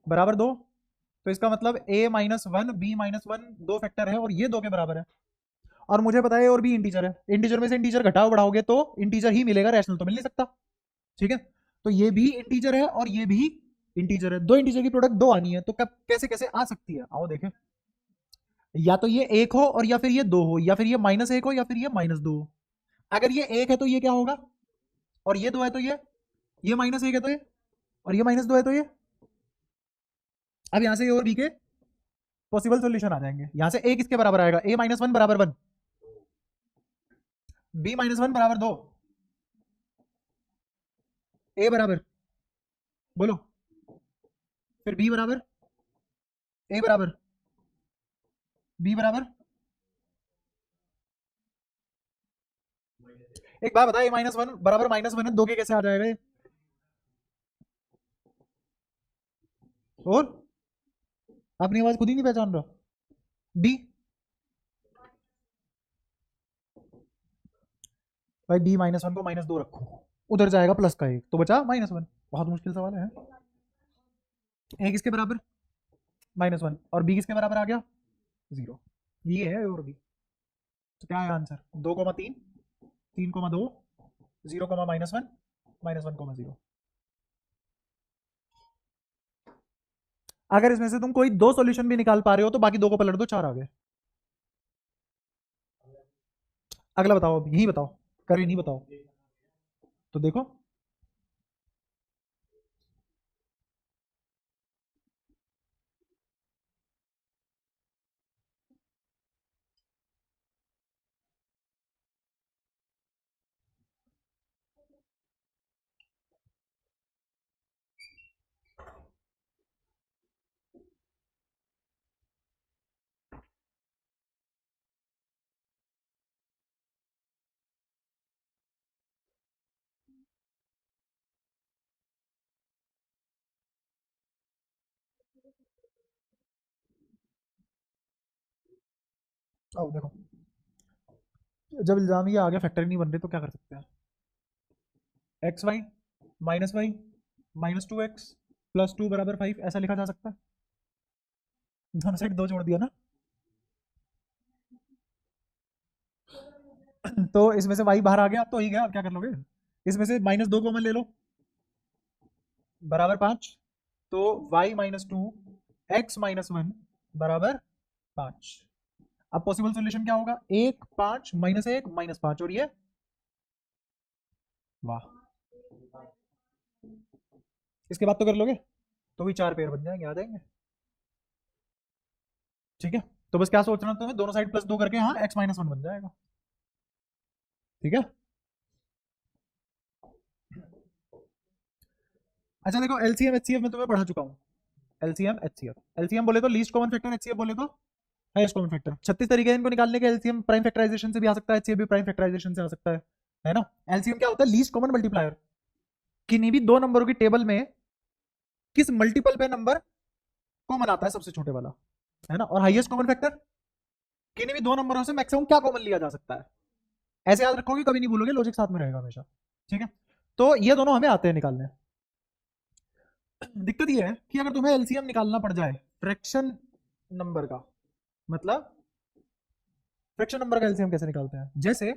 बराबर दो। तो इसका मतलब A minus one B minus one दो फैक्टर है और ये दो के बराबर है। और मुझे पता है और भी इंटीजर है, इंटीजर में से इंटीजर घटाओ बढ़ाओगे तो इंटीजर ही मिलेगा, रैशनल तो मिल नहीं सकता। ठीक है, तो ये भी इंटीजर है और ये भी इंटीजर है, दो इंटीजर की प्रोडक्ट दो आनी है, तो कब कैसे कैसे आ सकती है, आओ देखें। या तो ये एक हो और या फिर ये दो हो, या फिर ये माइनस एक हो या फिर ये माइनस दो हो। अगर ये एक है तो ये क्या होगा, और ये दो है तो ये माइनस एक है तो ये, और ये माइनस दो है तो ये। अब यहां से ए और बी के पॉसिबल सॉल्यूशन आ जाएंगे। यहां से ए किसके बराबर आएगा? ए माइनस वन बराबर वन, बी माइनस वन बराबर दो, ए बराबर, बोलो, फिर बी बराबर, ए बराबर, बी बराबर। एक बात बता, ए माइनस वन बराबर माइनस वन है, दो के कैसे आ जाएगा ये? और अपनी आवाज खुद ही नहीं पहचान रहा। बी, भाई बी माइनस वन को माइनस दो रखो, उधर जाएगा प्लस का एक, तो बचा माइनस वन। बहुत मुश्किल सवाल है। ए किसके बराबर? माइनस वन, और बी किसके बराबर आ गया? जीरो। ये है और बी, तो क्या है आंसर? दो कोमा तीन, तीन कोमा दो, zero comma minus one comma zero. अगर इसमें से तुम कोई दो सॉल्यूशन भी निकाल पा रहे हो तो बाकी दो को पलट दो, चार आ गए। अगला बताओ, अब यही बताओ, कर नहीं बताओ, तो देखो। आओ देखो, जब इल्जाम ये आ गया फैक्टर नहीं बन रहे तो क्या कर सकते हैं? X y minus two x plus two बराबर फाइव, ऐसा लिखा जा सकता है। दोनों साइड दो जोड़ दिया ना। तो इसमें से वाई बाहर आ गया तो ही गया, अब क्या कर लोगे? इसमें से माइनस दो कॉमन ले लो, बराबर पांच, तो y minus two x minus one बराबर पांच। अब पॉसिबल सॉल्यूशन क्या होगा? एक पांच माइनस एक माइनस पांच, और ये वाह, इसके बाद तो कर लोगे, तो भी चार पेयर बन जाएंगे, आ जाएंगे। ठीक है, तो बस क्या सोचना तुम्हें, दोनों साइड प्लस दो करके हाँ एक्स माइनस वन बन जाएगा। ठीक है, अच्छा देखो, एलसीएम एचसीएफ में तुम्हें पढ़ा चुका हूँ। एलसीएम एचसीएफ, एलसीएम बोले तो लीस्ट कॉमन फैक्टर, एचसीएफ बोले तो हाईएस्ट कॉमन फैक्टर। 36 तरीके हैं इनको निकालने के। एलसीएम प्राइम फैक्टराइजेशन से भी आ सकता है, एचसीएफ भी प्राइम फैक्टराइजेशन से आ सकता है ना। एलसीएम क्या होता है? Least common multiplier. किन्हीं भी दो नंबरों की टेबल में किस मल्टीपल पे नंबर कॉमन आता है, सबसे छोटे वाला, है ना। और हाईएस्ट कॉमन फैक्टर, किन्हीं भी दो नंबरों से मैक्सिमम क्या कॉमन लिया जा सकता है, ऐसे याद रखोगे, कभी नहीं भूलोगे, लॉजिक साथ में रहेगा हमेशा, ठीक है। तो ये दोनों हमें आते हैं निकालने। दिक्कत ये है कि अगर तुम्हें एलसीएम निकालना पड़ जाए फ्रैक्शन नंबर का, मतलब फ्रैक्शन नंबर का एलसीएम कैसे निकालते हैं, जैसे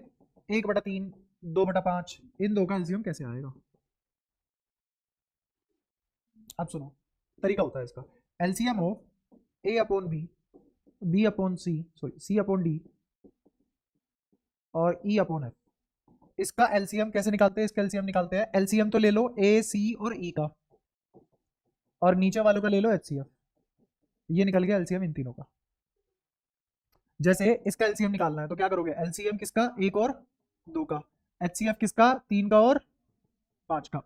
1/3, 2/5, इन दो का एलसीएम कैसे आएगा। अब सुनो, तरीका होता है इसका, LCM of a upon b, b upon c, sorry c upon d और ई अपॉन एफ, इसका एलसीएम कैसे निकालते हैं, इसका एलसीएम निकालते हैं, एलसीएम तो ले लो ए सी और ई का, और नीचे वालों का ले लो एचसीएफ, ये निकल गया एलसीएम इन तीनों का। जैसे इसका एलसीएम निकालना है तो क्या करोगे, एलसीएम किसका, 1 और 2 का, एचसीएफ किसका, 3 का और 5 का,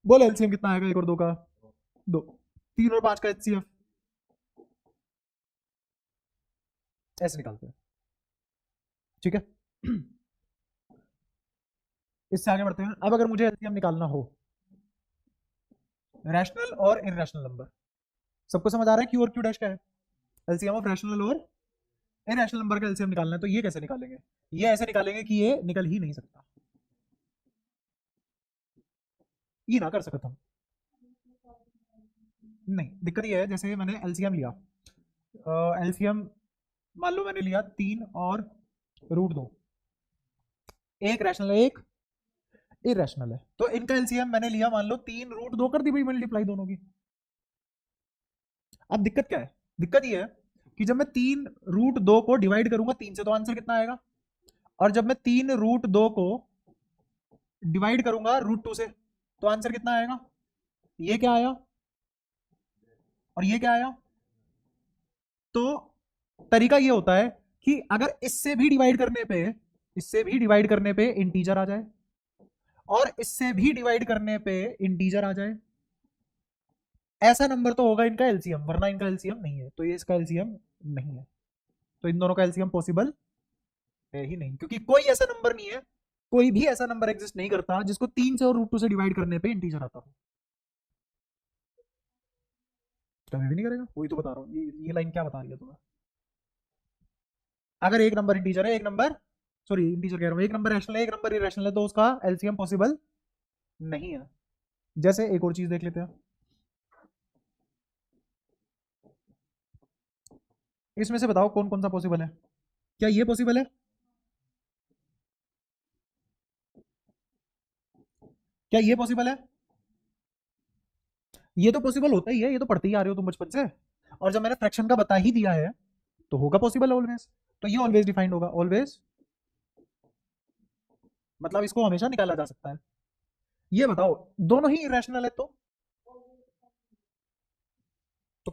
बोलो एलसीएम कितना आएगा, 1 और 2 का, 2, 3 और 5 का एचसीएफ, ऐसे निकालते हैं, ठीक है। इससे आगे बढ़ते हैं। अब अगर मुझे एलसीएम निकालना हो रैशनल और इरैशनल नंबर, सबको समझ आ रहा है क्यू और क्यू डैश क्या है, एलसीएम ऑफ रैशनल और इरैशनल नंबर का एलसीएम निकालना है, तो ये कैसे निकालेंगे, ये ऐसे निकालेंगे कि ये निकल ही नहीं सकता, ये ना कर सकता हम, नहीं। दिक्कत ये है, जैसे मैंने एलसीएम लिया, एलसीएम मान लो मैंने लिया 3 और √2, एक रैशनल है एक इरेशनल है, तो इनका एलसीएम मैंने लिया मान लो 3√2 कर दी भाई मल्टीप्लाई दोनों की। अब दिक्कत क्या है, दिक्कत ये है कि जब मैं 3√2 को डिवाइड करूंगा 3 से तो आंसर कितना आएगा, और जब मैं 3√2 को डिवाइड करूंगा √2 से तो आंसर कितना आएगा, ये क्या आया और ये क्या आया। तो तरीका ये होता है कि अगर इससे भी डिवाइड करने पे, इससे भी डिवाइड करने पे इंटीजर आ जाए और इससे भी डिवाइड करने पे इंटीजर आ जाए, ऐसा नंबर तो होगा इनका एलसीएम, वरना इनका एलसीएम नहीं है, तो ये इसका एलसीएम नहीं है, तो इन दोनों का एलसीएम पॉसिबल है ही नहीं, क्योंकि कोई ऐसा नंबर नहीं है, कोई भी ऐसा नंबर एग्जिस्ट नहीं करता जिसको 3 से और √2 से डिवाइड करने पे इंटीजर आता हो, कभी भी नहीं करेगा, वही तो बता रहा हूँ, ये लाइन क्या बता रही है तुम्हें। अगर एक नंबर इंटीजर है, एक नंबर, सॉरी इंटीजर कह रहा हूँ, एक नंबर रैशनल है एक नंबर इरेशनल है, तो उसका एलसीएम पॉसिबल नहीं है। जैसे एक और चीज देख लेते हैं, इसमें से बताओ कौन कौन सा पॉसिबल है, क्या ये पॉसिबल है, क्या ये पॉसिबल है, ये तो पॉसिबल होता ही है, ये तो पढ़ते ही आ रहे हो तुम बचपन से, और जब मैंने फ्रैक्शन का बता ही दिया है तो होगा पॉसिबल ऑलवेज, तो ये ऑलवेज डिफाइंड होगा, ऑलवेज मतलब इसको हमेशा निकाला जा सकता है। ये बताओ दोनों ही इरेशनल है तो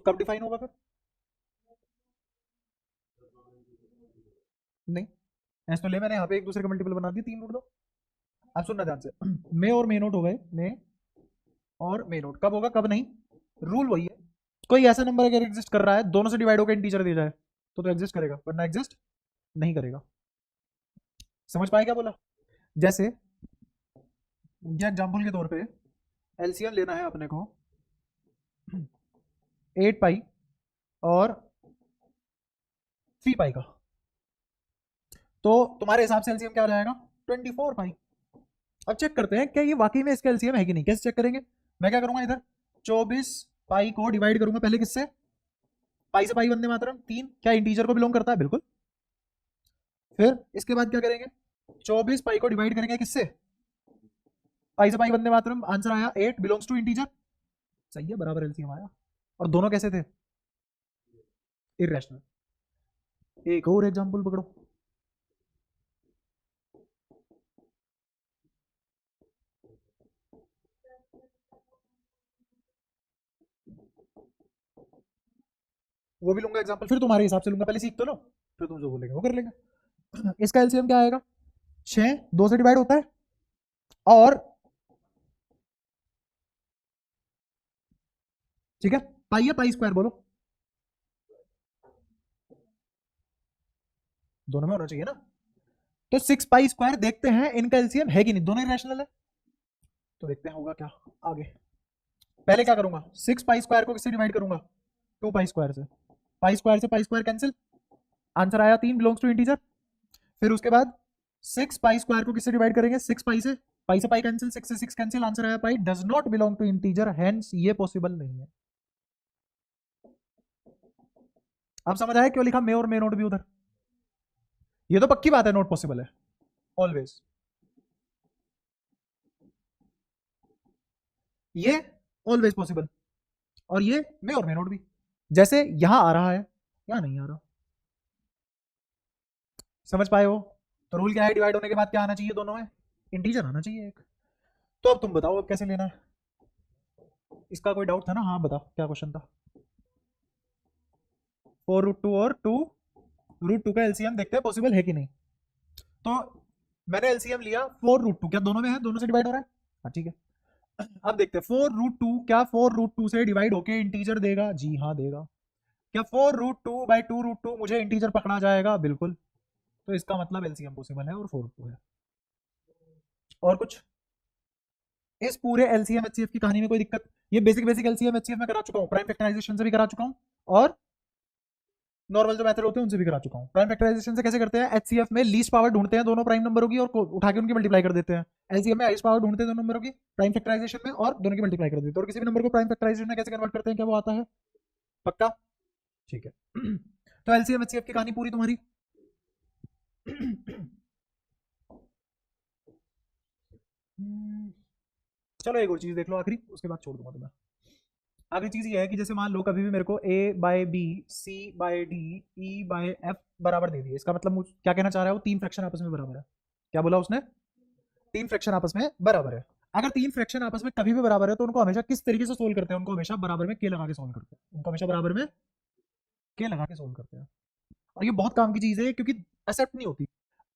कब डिफाइन होगा फिर, नहीं, ऐसे तो ले मैंने यहाँ पे एक दूसरे का मल्टीपल बना दिया 3√2। अब सुनना ध्यान से, मे और मे नोट हो गए, मे और मे नोट कब होगा कब नहीं, रूल वही है, कोई ऐसा नंबर अगर एग्जिस्ट कर रहा है दोनों से डिवाइड होकर इंटीजर दे जाए तो एग्जिस्ट करेगा, वरना एग्जिस्ट नहीं करेगा। समझ पाए क्या बोला, जैसे ये एग्जाम्पल के तौर पे एलसीएम लेना है अपने को 8 पाई और 3 पाई का, तो तुम्हारे हिसाब से एलसीएम क्या हो जाएगा 24 पाई। अब चेक करते हैं क्या ये वाकई में इसका एलसीएम है कि नहीं, कैसे चेक करेंगे, मैं क्या करूंगा इधर 24 पाई को डिवाइड करूंगा पहले किससे, पाई से पाई वंदे मातरम 3, क्या इंटीजर को बिलोंग करता है, बिल्कुल। फिर इसके बाद क्या करेंगे 24 पाई को डिवाइड करेंगे किससे, पाई से पाई वंदे मातरम, आंसर आया 8 बिलोंग्स टू इंटीजर, सही है, बराबर एलसीएम आया। और दोनों कैसे थे, इरेशनल। एक और एग्जांपल पकड़ो, वो भी लूंगा एग्जांपल, फिर तुम्हारे हिसाब से लूंगा, पहले सीख तो लो, फिर तुम जो बोलेंगे वो कर लेंगे। इसका एलसीएम क्या आएगा 6, 2 से डिवाइड होता है, और ठीक है पाई है, पाई स्क्वायर बोलो, दोनों में होना चाहिए ना, तो 6 पाई स्क्वायर देखते हैं इनका एलसीएम है कि नहीं, दोनों इरेशनल है, तो देखते हैं होगा क्या आगे। पहले क्या करूंगा, 6 पाई स्क्वायर को किससे डिवाइड करूंगा, 2 पाई स्क्वायर से, पाई स्क्वायर से पाई स्क्वायर कैंसिल, आंसर आया 3 बिलोंग्स टू इंटीजर। फिर उसके बाद 6 पाई स्क्वायर को किससे डिवाइड करेंगे, 6 पाई से पाई कैंसिल, 6 से 6 कैंसिल, आंसर आया pi, does not belong to integer, hence ये पॉसिबल नहीं है। अब समझ आया क्यों लिखा मे और मे नोट भी उधर, ये तो पक्की बात है नॉट पॉसिबल है ऑलवेज, ये ऑलवेज पॉसिबल, और ये मे और मे नोट भी। जैसे यहां आ रहा है, यहां नहीं आ रहा, समझ पाए हो। तो रूल क्या है, डिवाइड होने के बाद क्या आना चाहिए, दोनों में इंटीजर आना चाहिए एक। तो अब तुम बताओ अब कैसे लेना है, इसका कोई डाउट था ना, हाँ बताओ क्या क्वेश्चन था। 4√2 और 2√2 का एलसीएम देखते हैं पॉसिबल है कि नहीं। तो मैंने एलसीएम लिया 4√2, क्या दोनों में है, दोनों से डिवाइड हो रहा है, हाँ ठीक है। अब देखते हैं 4√2 क्या 4√2 से डिवाइड होके इंटीजर देगा, जी हाँ देगा। क्या 4√2/2√2 मुझे इंटीजर पकड़ा जाएगा, बिल्कुल। तो इसका मतलब एलसीएम पॉसिबल है और 4√2 है। और कुछ, इस पूरे एलसीएम एचसीएफ की कहानी में कोई दिक्कत, ये बेसिक एलसीएम एचसीएफ में करा चुका हूँ, प्राइम फैक्टराइजेशन से भी करा चुका हूँ, और नॉर्मल जो मेथड होते हैं उनसे भी करा चुका हूँ। प्राइम फैक्टराइजेशन से कैसे करते हैं, एचसीएफ में लीस्ट पावर ढूंढते हैं दोनों प्राइम नंबरों की और उठा के उनकी मल्टीप्लाई कर देते हैं। एलसीएम में हाईएस्ट पावर ढूंढते हैं दोनों नंबरों की प्राइम फैक्टराइजेशन में और दोनों की मल्टीप्लाई कर देते हैं। और किसी भी नंबर को प्राइम फैक्टराइजेशन में कैसे कन्वर्ट करते हैं, क्या वो आता है, पक्का, ठीक है। तो एलसीएम एचसीएफ की कहानी पूरी तुम्हारी। चलो एक और चीज देख लो आखिरी, उसके बाद छोड़ दूंगा तुम्हें। आखिरी चीज ये है कि जैसे मान लो कभी भी मेरे को a/b c/d e/f बराबर दे दिए, इसका मतलब क्या कहना चाह रहा है वो, 3 फ्रैक्शन आपस में बराबर है। क्या बोला उसने, 3 फ्रैक्शन आपस में बराबर है। अगर 3 फ्रैक्शन आपस में कभी भी बराबर है तो उनको हमेशा किस तरीके से सोल्व करते हैं, उनको हमेशा बराबर में के लगा के सोल्व करते हैं, उनको हमेशा बराबर में के लगा के सोल्व करते हैं। और ये बहुत काम की चीज है क्योंकि एक्सेप्ट नहीं होती।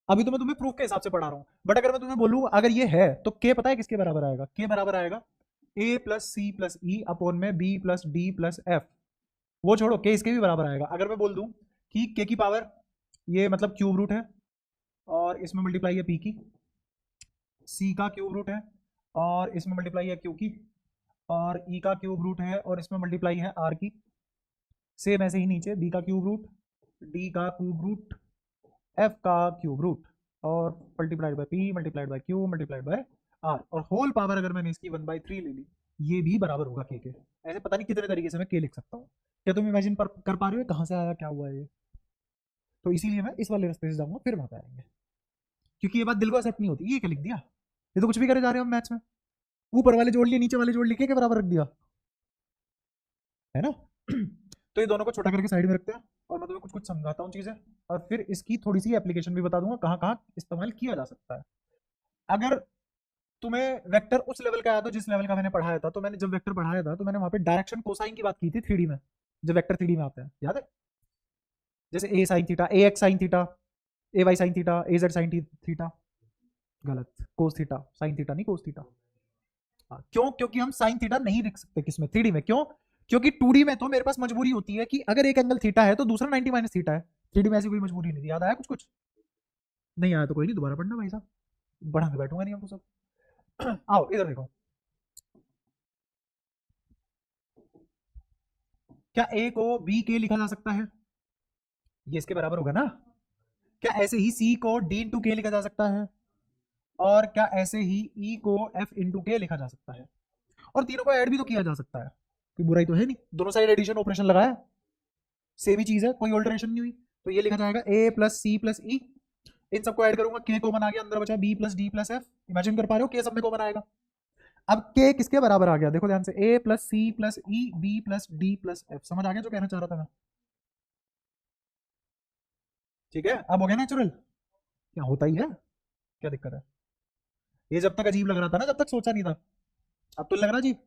अभी तो मैं तुम्हें प्रूफ के हिसाब से पढ़ा रहा हूँ, बट अगर मैं तुम्हें बोलूँ अगर ये है तो के पता है किसके बराबर आएगा, के बराबर आएगा a plus c plus e upon में b plus d plus f. वो छोड़ो, के इसके भी बराबर आएगा। अगर मैं बोल दूं कि के की पावर ये मतलब क्यूब रूट है और इसमें मल्टीप्लाई है p की, c का क्यूब रूट है और इसमें मल्टीप्लाई है q की, और e का क्यूब रूट है और इसमें मल्टीप्लाई है r की, सेम ऐसे ही नीचे b का क्यूब रूट, d का क्यूब रूट, f का क्यूब रूट, और multiplied by p multiplied by q multiplied by r, और होल पावर अगर मैंने इसकी 1/3 ले ली, ये भी बराबर होगा के। ऐसे पता नहीं कितने तरीके से मैं के लिख सकता हूँ। क्या तुम इमेजिन कर पा रहे हो कहाँ से आया, क्या हुआ ये। तो इसीलिए मैं इस वाले रास्ते से जाऊंगा, फिर वहां पे आएंगे, क्योंकि ये बात दिल को एक्सेप्ट नहीं होती। ये क्या लिख दिया, ये तो कुछ भी करे जा रहे हो हम मैथ्स में, ऊपर वाले जोड़ लिए नीचे वाले जोड़ लिए के बराबर रख दिया, है ना। तो ये दोनों को छोटा करके साइड में रखते हैं और मैं तुम्हें कुछ कुछ समझाता हूँ चीजें, और फिर इसकी थोड़ी सी एप्लीकेशन भी बता दूंगा कहाँ कहाँ इस्तेमाल किया जा सकता है। अगर तुम्हें वेक्टर उस लेवल का आया था जिस लेवल का मैंने पढ़ाया था, तो मैंने जब वेक्टर पढ़ाया था तो मैंने वहां पे डायरेक्शन कोसाइन की बात की थी 3D में, जब वेक्टर 3D में आते हैं, याद है। जैसे ए साइन थीटा, ए एक्स साइन थीटा, ए वाई साइन थीटा, ए जेड साइन थीटा, गलत, कोस थीटा, साइन थीटा नहीं कोस थीटा। हाँ, क्यों, क्योंकि हम साइन थीटा नहीं लिख सकते किसमें, 3D में। क्यों, क्योंकि 2D में तो मेरे पास मजबूरी होती है कि अगर एक एंगल थीटा है तो दूसरा 90 माइनस थीटा है। 3D में ऐसी कोई मजबूरी नहीं थी। याद आया कुछ कुछ, नहीं आया तो कोई नहीं, दोबारा पढ़ना भाई साहब, बढ़ा के बैठूंगा नहीं हमको सब। आओ इधर देखो, क्या a को b के लिखा जा सकता है, ये इसके बराबर होगा ना। क्या ऐसे ही c को d इंटू के लिखा जा सकता है, और क्या ऐसे ही e को f इंटू के लिखा जा सकता है, और तीनों को ऐड भी तो किया जा सकता है, कोई बुराई तो है नहीं, दोनों साइड एडिशन ऑपरेशन लगाया, सेम ही चीज है, कोई ऑल्टरेशन नहीं हुई। तो ये लिखा जाएगा a प्लस सी प्लस ई, इन सबको ऐड करूंगा, के कॉमन आ गया, अंदर बचा b plus d plus F. Imagine कर पा रहे हो, के सब में कॉमन आएगा। अब के किसके बराबर आ गया, देखो ध्यान से, a plus c plus e b plus d plus f. समझ आ गया जो कहना चाह रहा था मैं, ठीक है। अब हो गया नेचुरल, क्या होता ही है, क्या दिक्कत है। ये जब तक अजीब लग रहा था ना, जब तक सोचा नहीं था, अब तो लग रहा अजीब,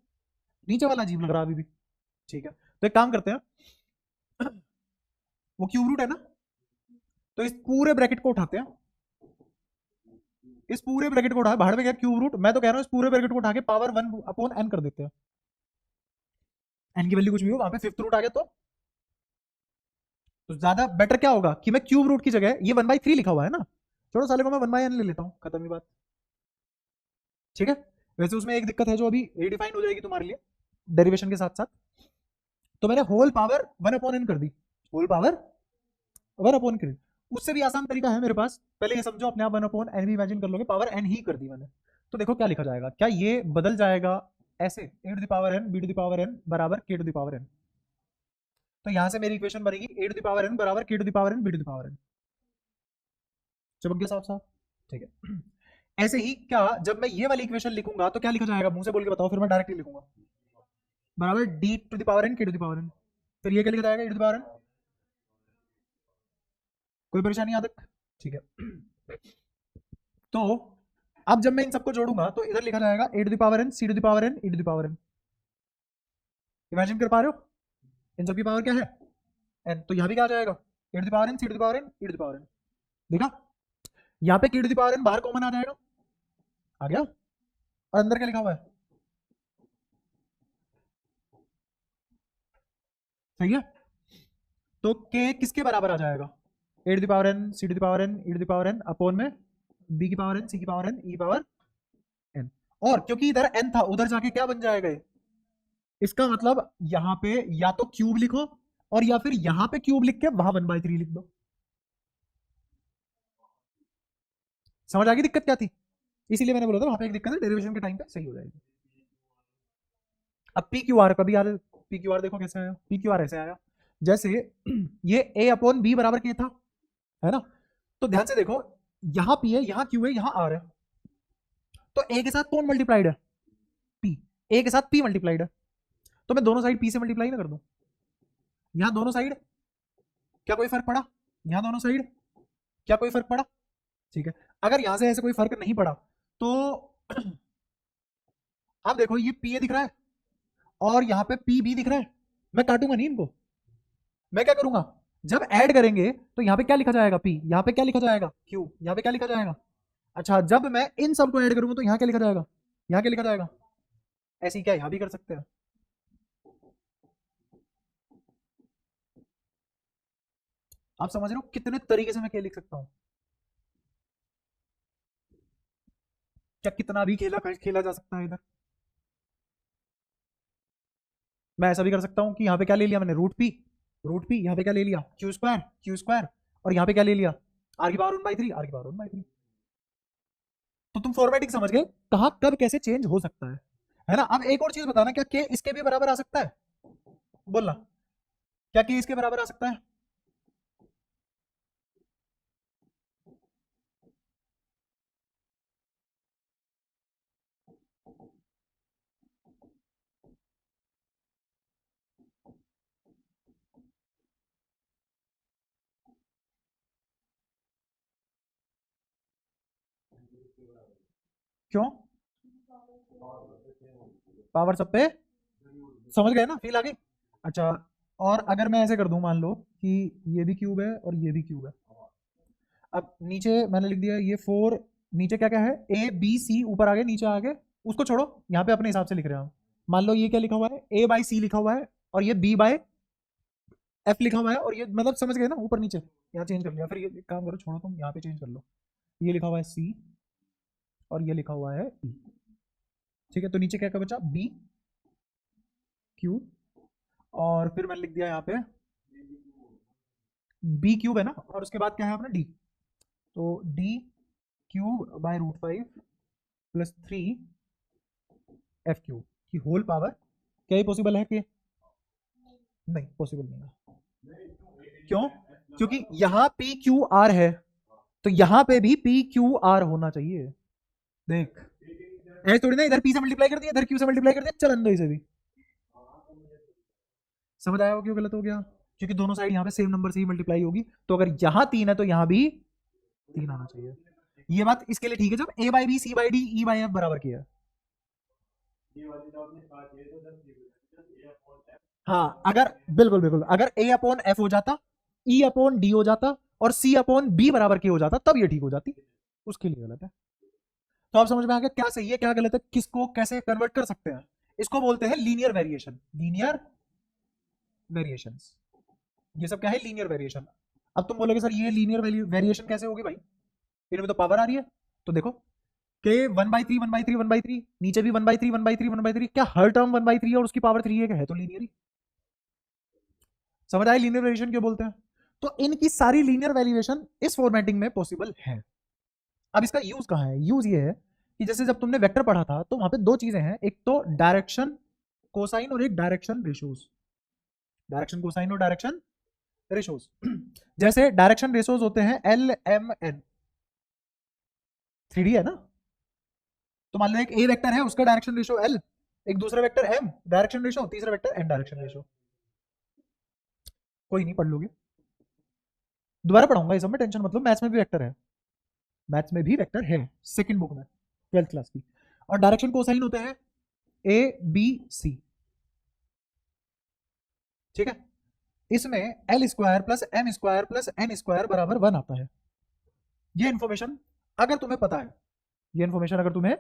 नीचे वाला अजीब लग रहा अभी भी, ठीक है। तो एक काम करते हैं, वो क्यूब रूट है ना, तो इस पूरे ब्रैकेट को उठाते हैं, इस पूरे ब्रैकेट को उठा, बाहर में गया क्यूब रूट, मैं तो कह रहा हूं इस पूरे ब्रैकेट को उठा के पावर 1/n कर देते हैं। एन की वैल्यू कुछ भी हो, वहां पे फिफ्थ रूट आ गया तो ज्यादा बेटर क्या होगा कि मैं क्यूब रूट की जगह, ये 1/3 लिखा हुआ है ना, छोड़ो साले को, मैं 1/n ले लेता हूं, खत्म ही बात, ठीक है। वैसे उसमें एक दिक्कत है जो अभी रिडिफाइन हो जाएगी तुम्हारे लिए, डेरिवेशन के साथ साथ, तो मैंने होल पावर 1/n कर दी, होल पावर 1/n कर दी। उससे भी आसान तरीका है मेरे पास, पहले ये समझो अपने आप 1/n भी इमेजिन कर लोगे, पावर n ही कर दी मैंने। तो देखो क्या लिखा जाएगा, क्या ये बदल जाएगा ऐसे, a to the power n b to the power n बराबर k to the power n। तो यहां से मेरी इक्वेशन बनेगी a to the power n बराबर k to the power n b to the power n। चमक गया साहब साहब, ठीक है। ऐसे ही क्या जब मैं ये वाली इक्वेशन लिखूंगा तो क्या लिखा जाएगा, मुंह से बोल के बताओ, फिर मैं डायरेक्टली लिखूंगा, बराबर d to the power n k to the power n। फिर ये क्या लिखा जाएगा, e to the power n। कोई परेशानी यहाँ तक, ठीक है। तो अब जब मैं इन सबको जोड़ूंगा तो इधर लिखा जाएगा a to the power n c to the power n e to the power n। Imagine कर पा रहे हो, इन सबकी पावर क्या है n, तो यहाँ भी क्या आ जाएगा a to the power n c to the power n e to the power n। देखा, यहाँ पे k to the power n बाहर कॉमन आ जाएगा, आ गया, और अंदर क्या लिखा हुआ है, सही है। तो k किसके बराबर आ जाएगा, a to the power n c to the power n e to the power n upon में b की पावर n c की power n e power n। और क्योंकि इधर n था उधर जाके क्या बन जाएगा ये, इसका मतलब यहां पे या तो क्यूब लिखो और या फिर यहां पे क्यूब लिख के वहां 1/3 लिख दो। समझ आ गई दिक्कत क्या थी, इसीलिए मैंने बोला था वहां पे एक दिक्कत है, डेरिवेशन के टाइम पे सही हो जाएगी। अब पी क्यू आर, कभी याद, पी क्यू आर देखो कैसे आया, पी क्यू आर ऐसे आया, जैसे ये a अपॉन बी बराबर के था, है ना। तो ध्यान से देखो, यहां पी है, यहां क्यू है, यहां आर है, तो a के साथ कौन मल्टीप्लाइड है, p, a के साथ p मल्टीप्लाइड है, तो मैं दोनों साइड p से मल्टीप्लाई ना कर दूं, यहां दोनों साइड क्या कोई फर्क पड़ा, यहां दोनों साइड क्या कोई फर्क पड़ा, ठीक है। अगर यहां से ऐसे कोई फर्क नहीं पड़ा तो आप देखो ये पी ए दिख रहा है और यहाँ पे पी बी दिख रहा है, मैं काटूंगा नहीं इनको, मैं क्या करूंगा, जब ऐड करेंगे तो यहाँ पे क्या लिखा जाएगा p, यहाँ पे क्या लिखा जाएगा q, यहाँ पे क्या लिखा जाएगा। अच्छा, जब मैं इन सबको ऐड करूंगा तो यहाँ क्या लिखा जाएगा, यहाँ क्या लिखा जाएगा, ऐसे ही क्या यहाँ भी कर सकते हैं। आप समझ रहे हो कितने तरीके से मैं क्या लिख सकता हूँ, क्या कितना भी खेला खेला जा सकता है इधर। मैं ऐसा भी कर सकता हूँ कि यहाँ पे क्या ले लिया मैंने, रूट पी, यहाँ पे क्या ले लिया क्यू स्क्वायर, और यहाँ पे क्या ले लिया आर की पावर 1/3, आर की पावर 1/3। तो तुम फॉर्मेटिंग समझ गए कहाँ कब कैसे चेंज हो सकता है ना। अब एक और चीज बताना, क्या के इसके भी बराबर आ सकता है, बोलना, क्या के इसके बराबर आ सकता है। क्यों, पावर सब पे, समझ गए ना, फील आ गई। अच्छा, और अगर मैं ऐसे कर दूं, मान लो कि ये भी क्यूब है और ये भी क्यूब है, अब नीचे मैंने लिख दिया ये 4, नीचे क्या क्या है ए बी सी, ऊपर आ गए नीचे आ गए, उसको छोड़ो, यहाँ पे अपने हिसाब से लिख रहे हैं हम। मान लो ये क्या लिखा हुआ है, ए बाई सी लिखा हुआ है और ये बी बाय एफ लिखा हुआ है, और ये मतलब समझ गए ना, ऊपर नीचे यहाँ चेंज कर लिया, फिर ये काम करो, छोड़ो तुम, यहाँ पे चेंज कर लो, ये लिखा हुआ है सी और ये लिखा हुआ है ई, ठीक है। तो नीचे क्या क्या बचा, बी क्यू, और फिर मैंने लिख दिया यहाँ पे बी क्यूब है ना, और उसके बाद क्या है अपना डी, तो D cube by √5 plus 3 F cube की होल पावर, क्या ये पॉसिबल है कि नहीं, पॉसिबल नहीं है। क्यों, क्योंकि यहाँ पी क्यू आर है, तो यहाँ पे भी पी क्यू आर होना चाहिए। देख ऐसे थोड़ी ना, इधर पी से मल्टीप्लाई कर दिया, इधर क्यू से मल्टीप्लाई कर दिया, चल अंदर इसे भी, समझ आया हो क्यों गलत हो गया, क्योंकि दोनों साइड यहाँ पे सेम नंबर से ही मल्टीप्लाई होगी, तो अगर यहाँ 3 है तो यहाँ भी 3 आना चाहिए। ये बात इसके लिए ठीक है जब a by b c by d e by f बराबर किया। हाँ, अगर बिल्कुल बिल्कुल, अगर a अपॉन एफ हो जाता, e अपॉन डी हो जाता और c अपॉन बी बराबर के हो जाता, तब ये ठीक हो जाती, उसके लिए गलत है। तो आप समझ में आ गया क्या सही है क्या गलत है, किसको कैसे कन्वर्ट कर सकते हैं। इसको बोलते हैं लीनियर वेरिएशन, लीनियर वेरिएशन, ये सब क्या है, लीनियर वेरिएशन। अब तुम बोलोगे सर ये लीनियर वेरिएशन कैसे होगी भाई, इनमें तो पावर आ रही है, तो देखो कि 1/3 1/3 1/3, नीचे भी 1/3 1/3 1/3, क्या हर टर्म 1/3 और उसकी पावर 3 है तो लीनियर ही। समझ आए लीनियर वेरिएशन क्यों बोलते हैं? तो इनकी सारी लीनियर वैल्यूएशन इस फॉर्मेटिंग में पॉसिबल है। अब इसका यूज कहां है? यूज ये है कि जैसे जब तुमने वेक्टर पढ़ा था तो वहां पे दो चीजें हैं, एक तो डायरेक्शन कोसाइन और एक डायरेक्शन रेशोज। डायरेक्शन कोसाइन और डायरेक्शन रेशोज जैसे डायरेक्शन रेशोज होते हैं LMN, 3D है ना। तो मान लो एक ए वेक्टर है, उसका डायरेक्शन रेशो L, एक दूसरा वेक्टर M डायरेक्शन रेशो, तीसरा वेक्टर N डायरेक्शन रेशो। कोई नहीं, पढ़ लोगे, दोबारा पढ़ाऊंगा ये सब में, टेंशन मतलब। मैथ्स में भी वेक्टर है, मैथ्स में भी वेक्टर है, सेकंड बुक में 12th क्लास की। और डायरेक्शन कोसाइन होते हैं ABC, ठीक है। इसमें L² plus M² plus N² बराबर 1 आता है। ये इन्फॉर्मेशन अगर तुम्हें पता है, ये इन्फॉर्मेशन अगर तुम्हें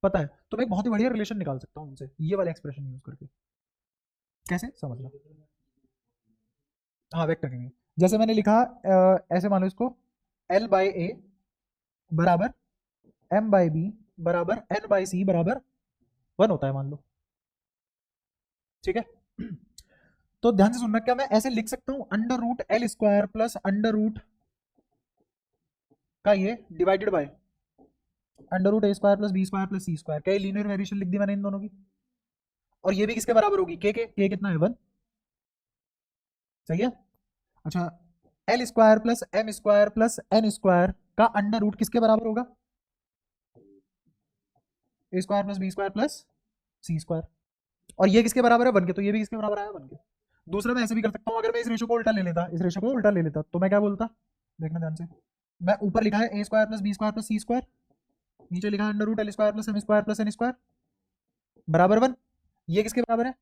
पता है तो मैं एक बहुत ही बढ़िया रिलेशन निकाल सकता हूं उनसे, ये वाला एक्सप्रेशन यूज करके। कैसे समझना? हाँ वेक्टर के लिए जैसे मैंने लिखा ऐसे मान लो इसको, L/A बराबर M/B बराबर N/C बराबर 1 होता है मान लो, ठीक है। तो ध्यान से सुनना, क्या मैं ऐसे लिख सकता हूं √L² प्लस अंडर रूट का ये divided by √A² plus B² plus C²? क्या लीनियर वेरिएशन लिख दी मैंने इन दोनों की? और ये भी किसके बराबर होगी? के कितना है? 1, सही है। अच्छा, L² plus M² plus N² का अंडर रूट किसके बराबर होगा? A² plus B² plus C²। और ये किसके बराबर है? 1 के। तो ये भी किसके बराबर आया? 1 के। दूसरा मैं ऐसे भी कर सकता हूँ, अगर मैं इस रेशो को उल्टा ले लेता, इस रेशो को उल्टा ले लेता तो मैं क्या बोलता? देखना ध्यान से, मैं ऊपर लिखा है A² plus B² plus C², नीचे लिखा है √L² plus M² plus N² बराबर 1। ये किसके बराबर है?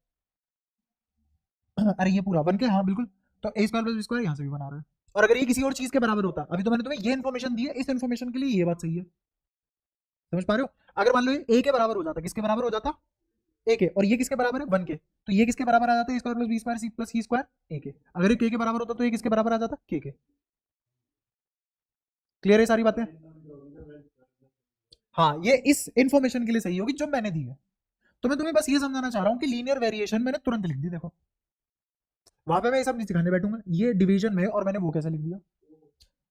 अरे ये पूरा 1 के, हाँ बिल्कुल। तो A² प्लस B² यहाँ से भी बना रहा है। और अगर ये किसी और चीज के बराबर होता, अभी तो मैंने तुम्हें ये इन्फॉर्मेशन दी है, इस इन्फॉर्मेशन के लिए ये बात सही है, समझ पा रहे हो? अगर मान लो ये A के बराबर हो जाता, किसके बराबर हो जाता? A के। और ये किसके बराबर है? 1 के। तो ये किसके बराबर आ जाता है? A² plus B² C plus C² A के। अगर ये K के बराबर होता तो ये किसके बराबर आ जाता? K के। क्लियर है सारी बातें? हाँ, ये इस इन्फॉर्मेशन के लिए सही होगी जो मैंने दी है। तो मैं तुम्हें बस ये समझाना चाह रहा हूँ कि लीनियर वेरिएशन मैंने तुरंत लिख दी, देखो वहां पे मैं ये सब नहीं सिखाने बैठूंगा, ये डिवीजन में, और मैंने वो कैसे लिख दिया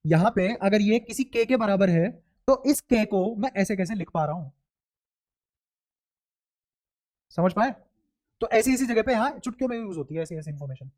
यहाँ पे। अगर ये किसी K के बराबर है तो इस K को मैं ऐसे कैसे लिख पा रहा हूं, समझ पाए? तो ऐसी ऐसी जगह पे हाँ चुटकियों में यूज होती है ऐसी ऐसी इन्फॉर्मेशन।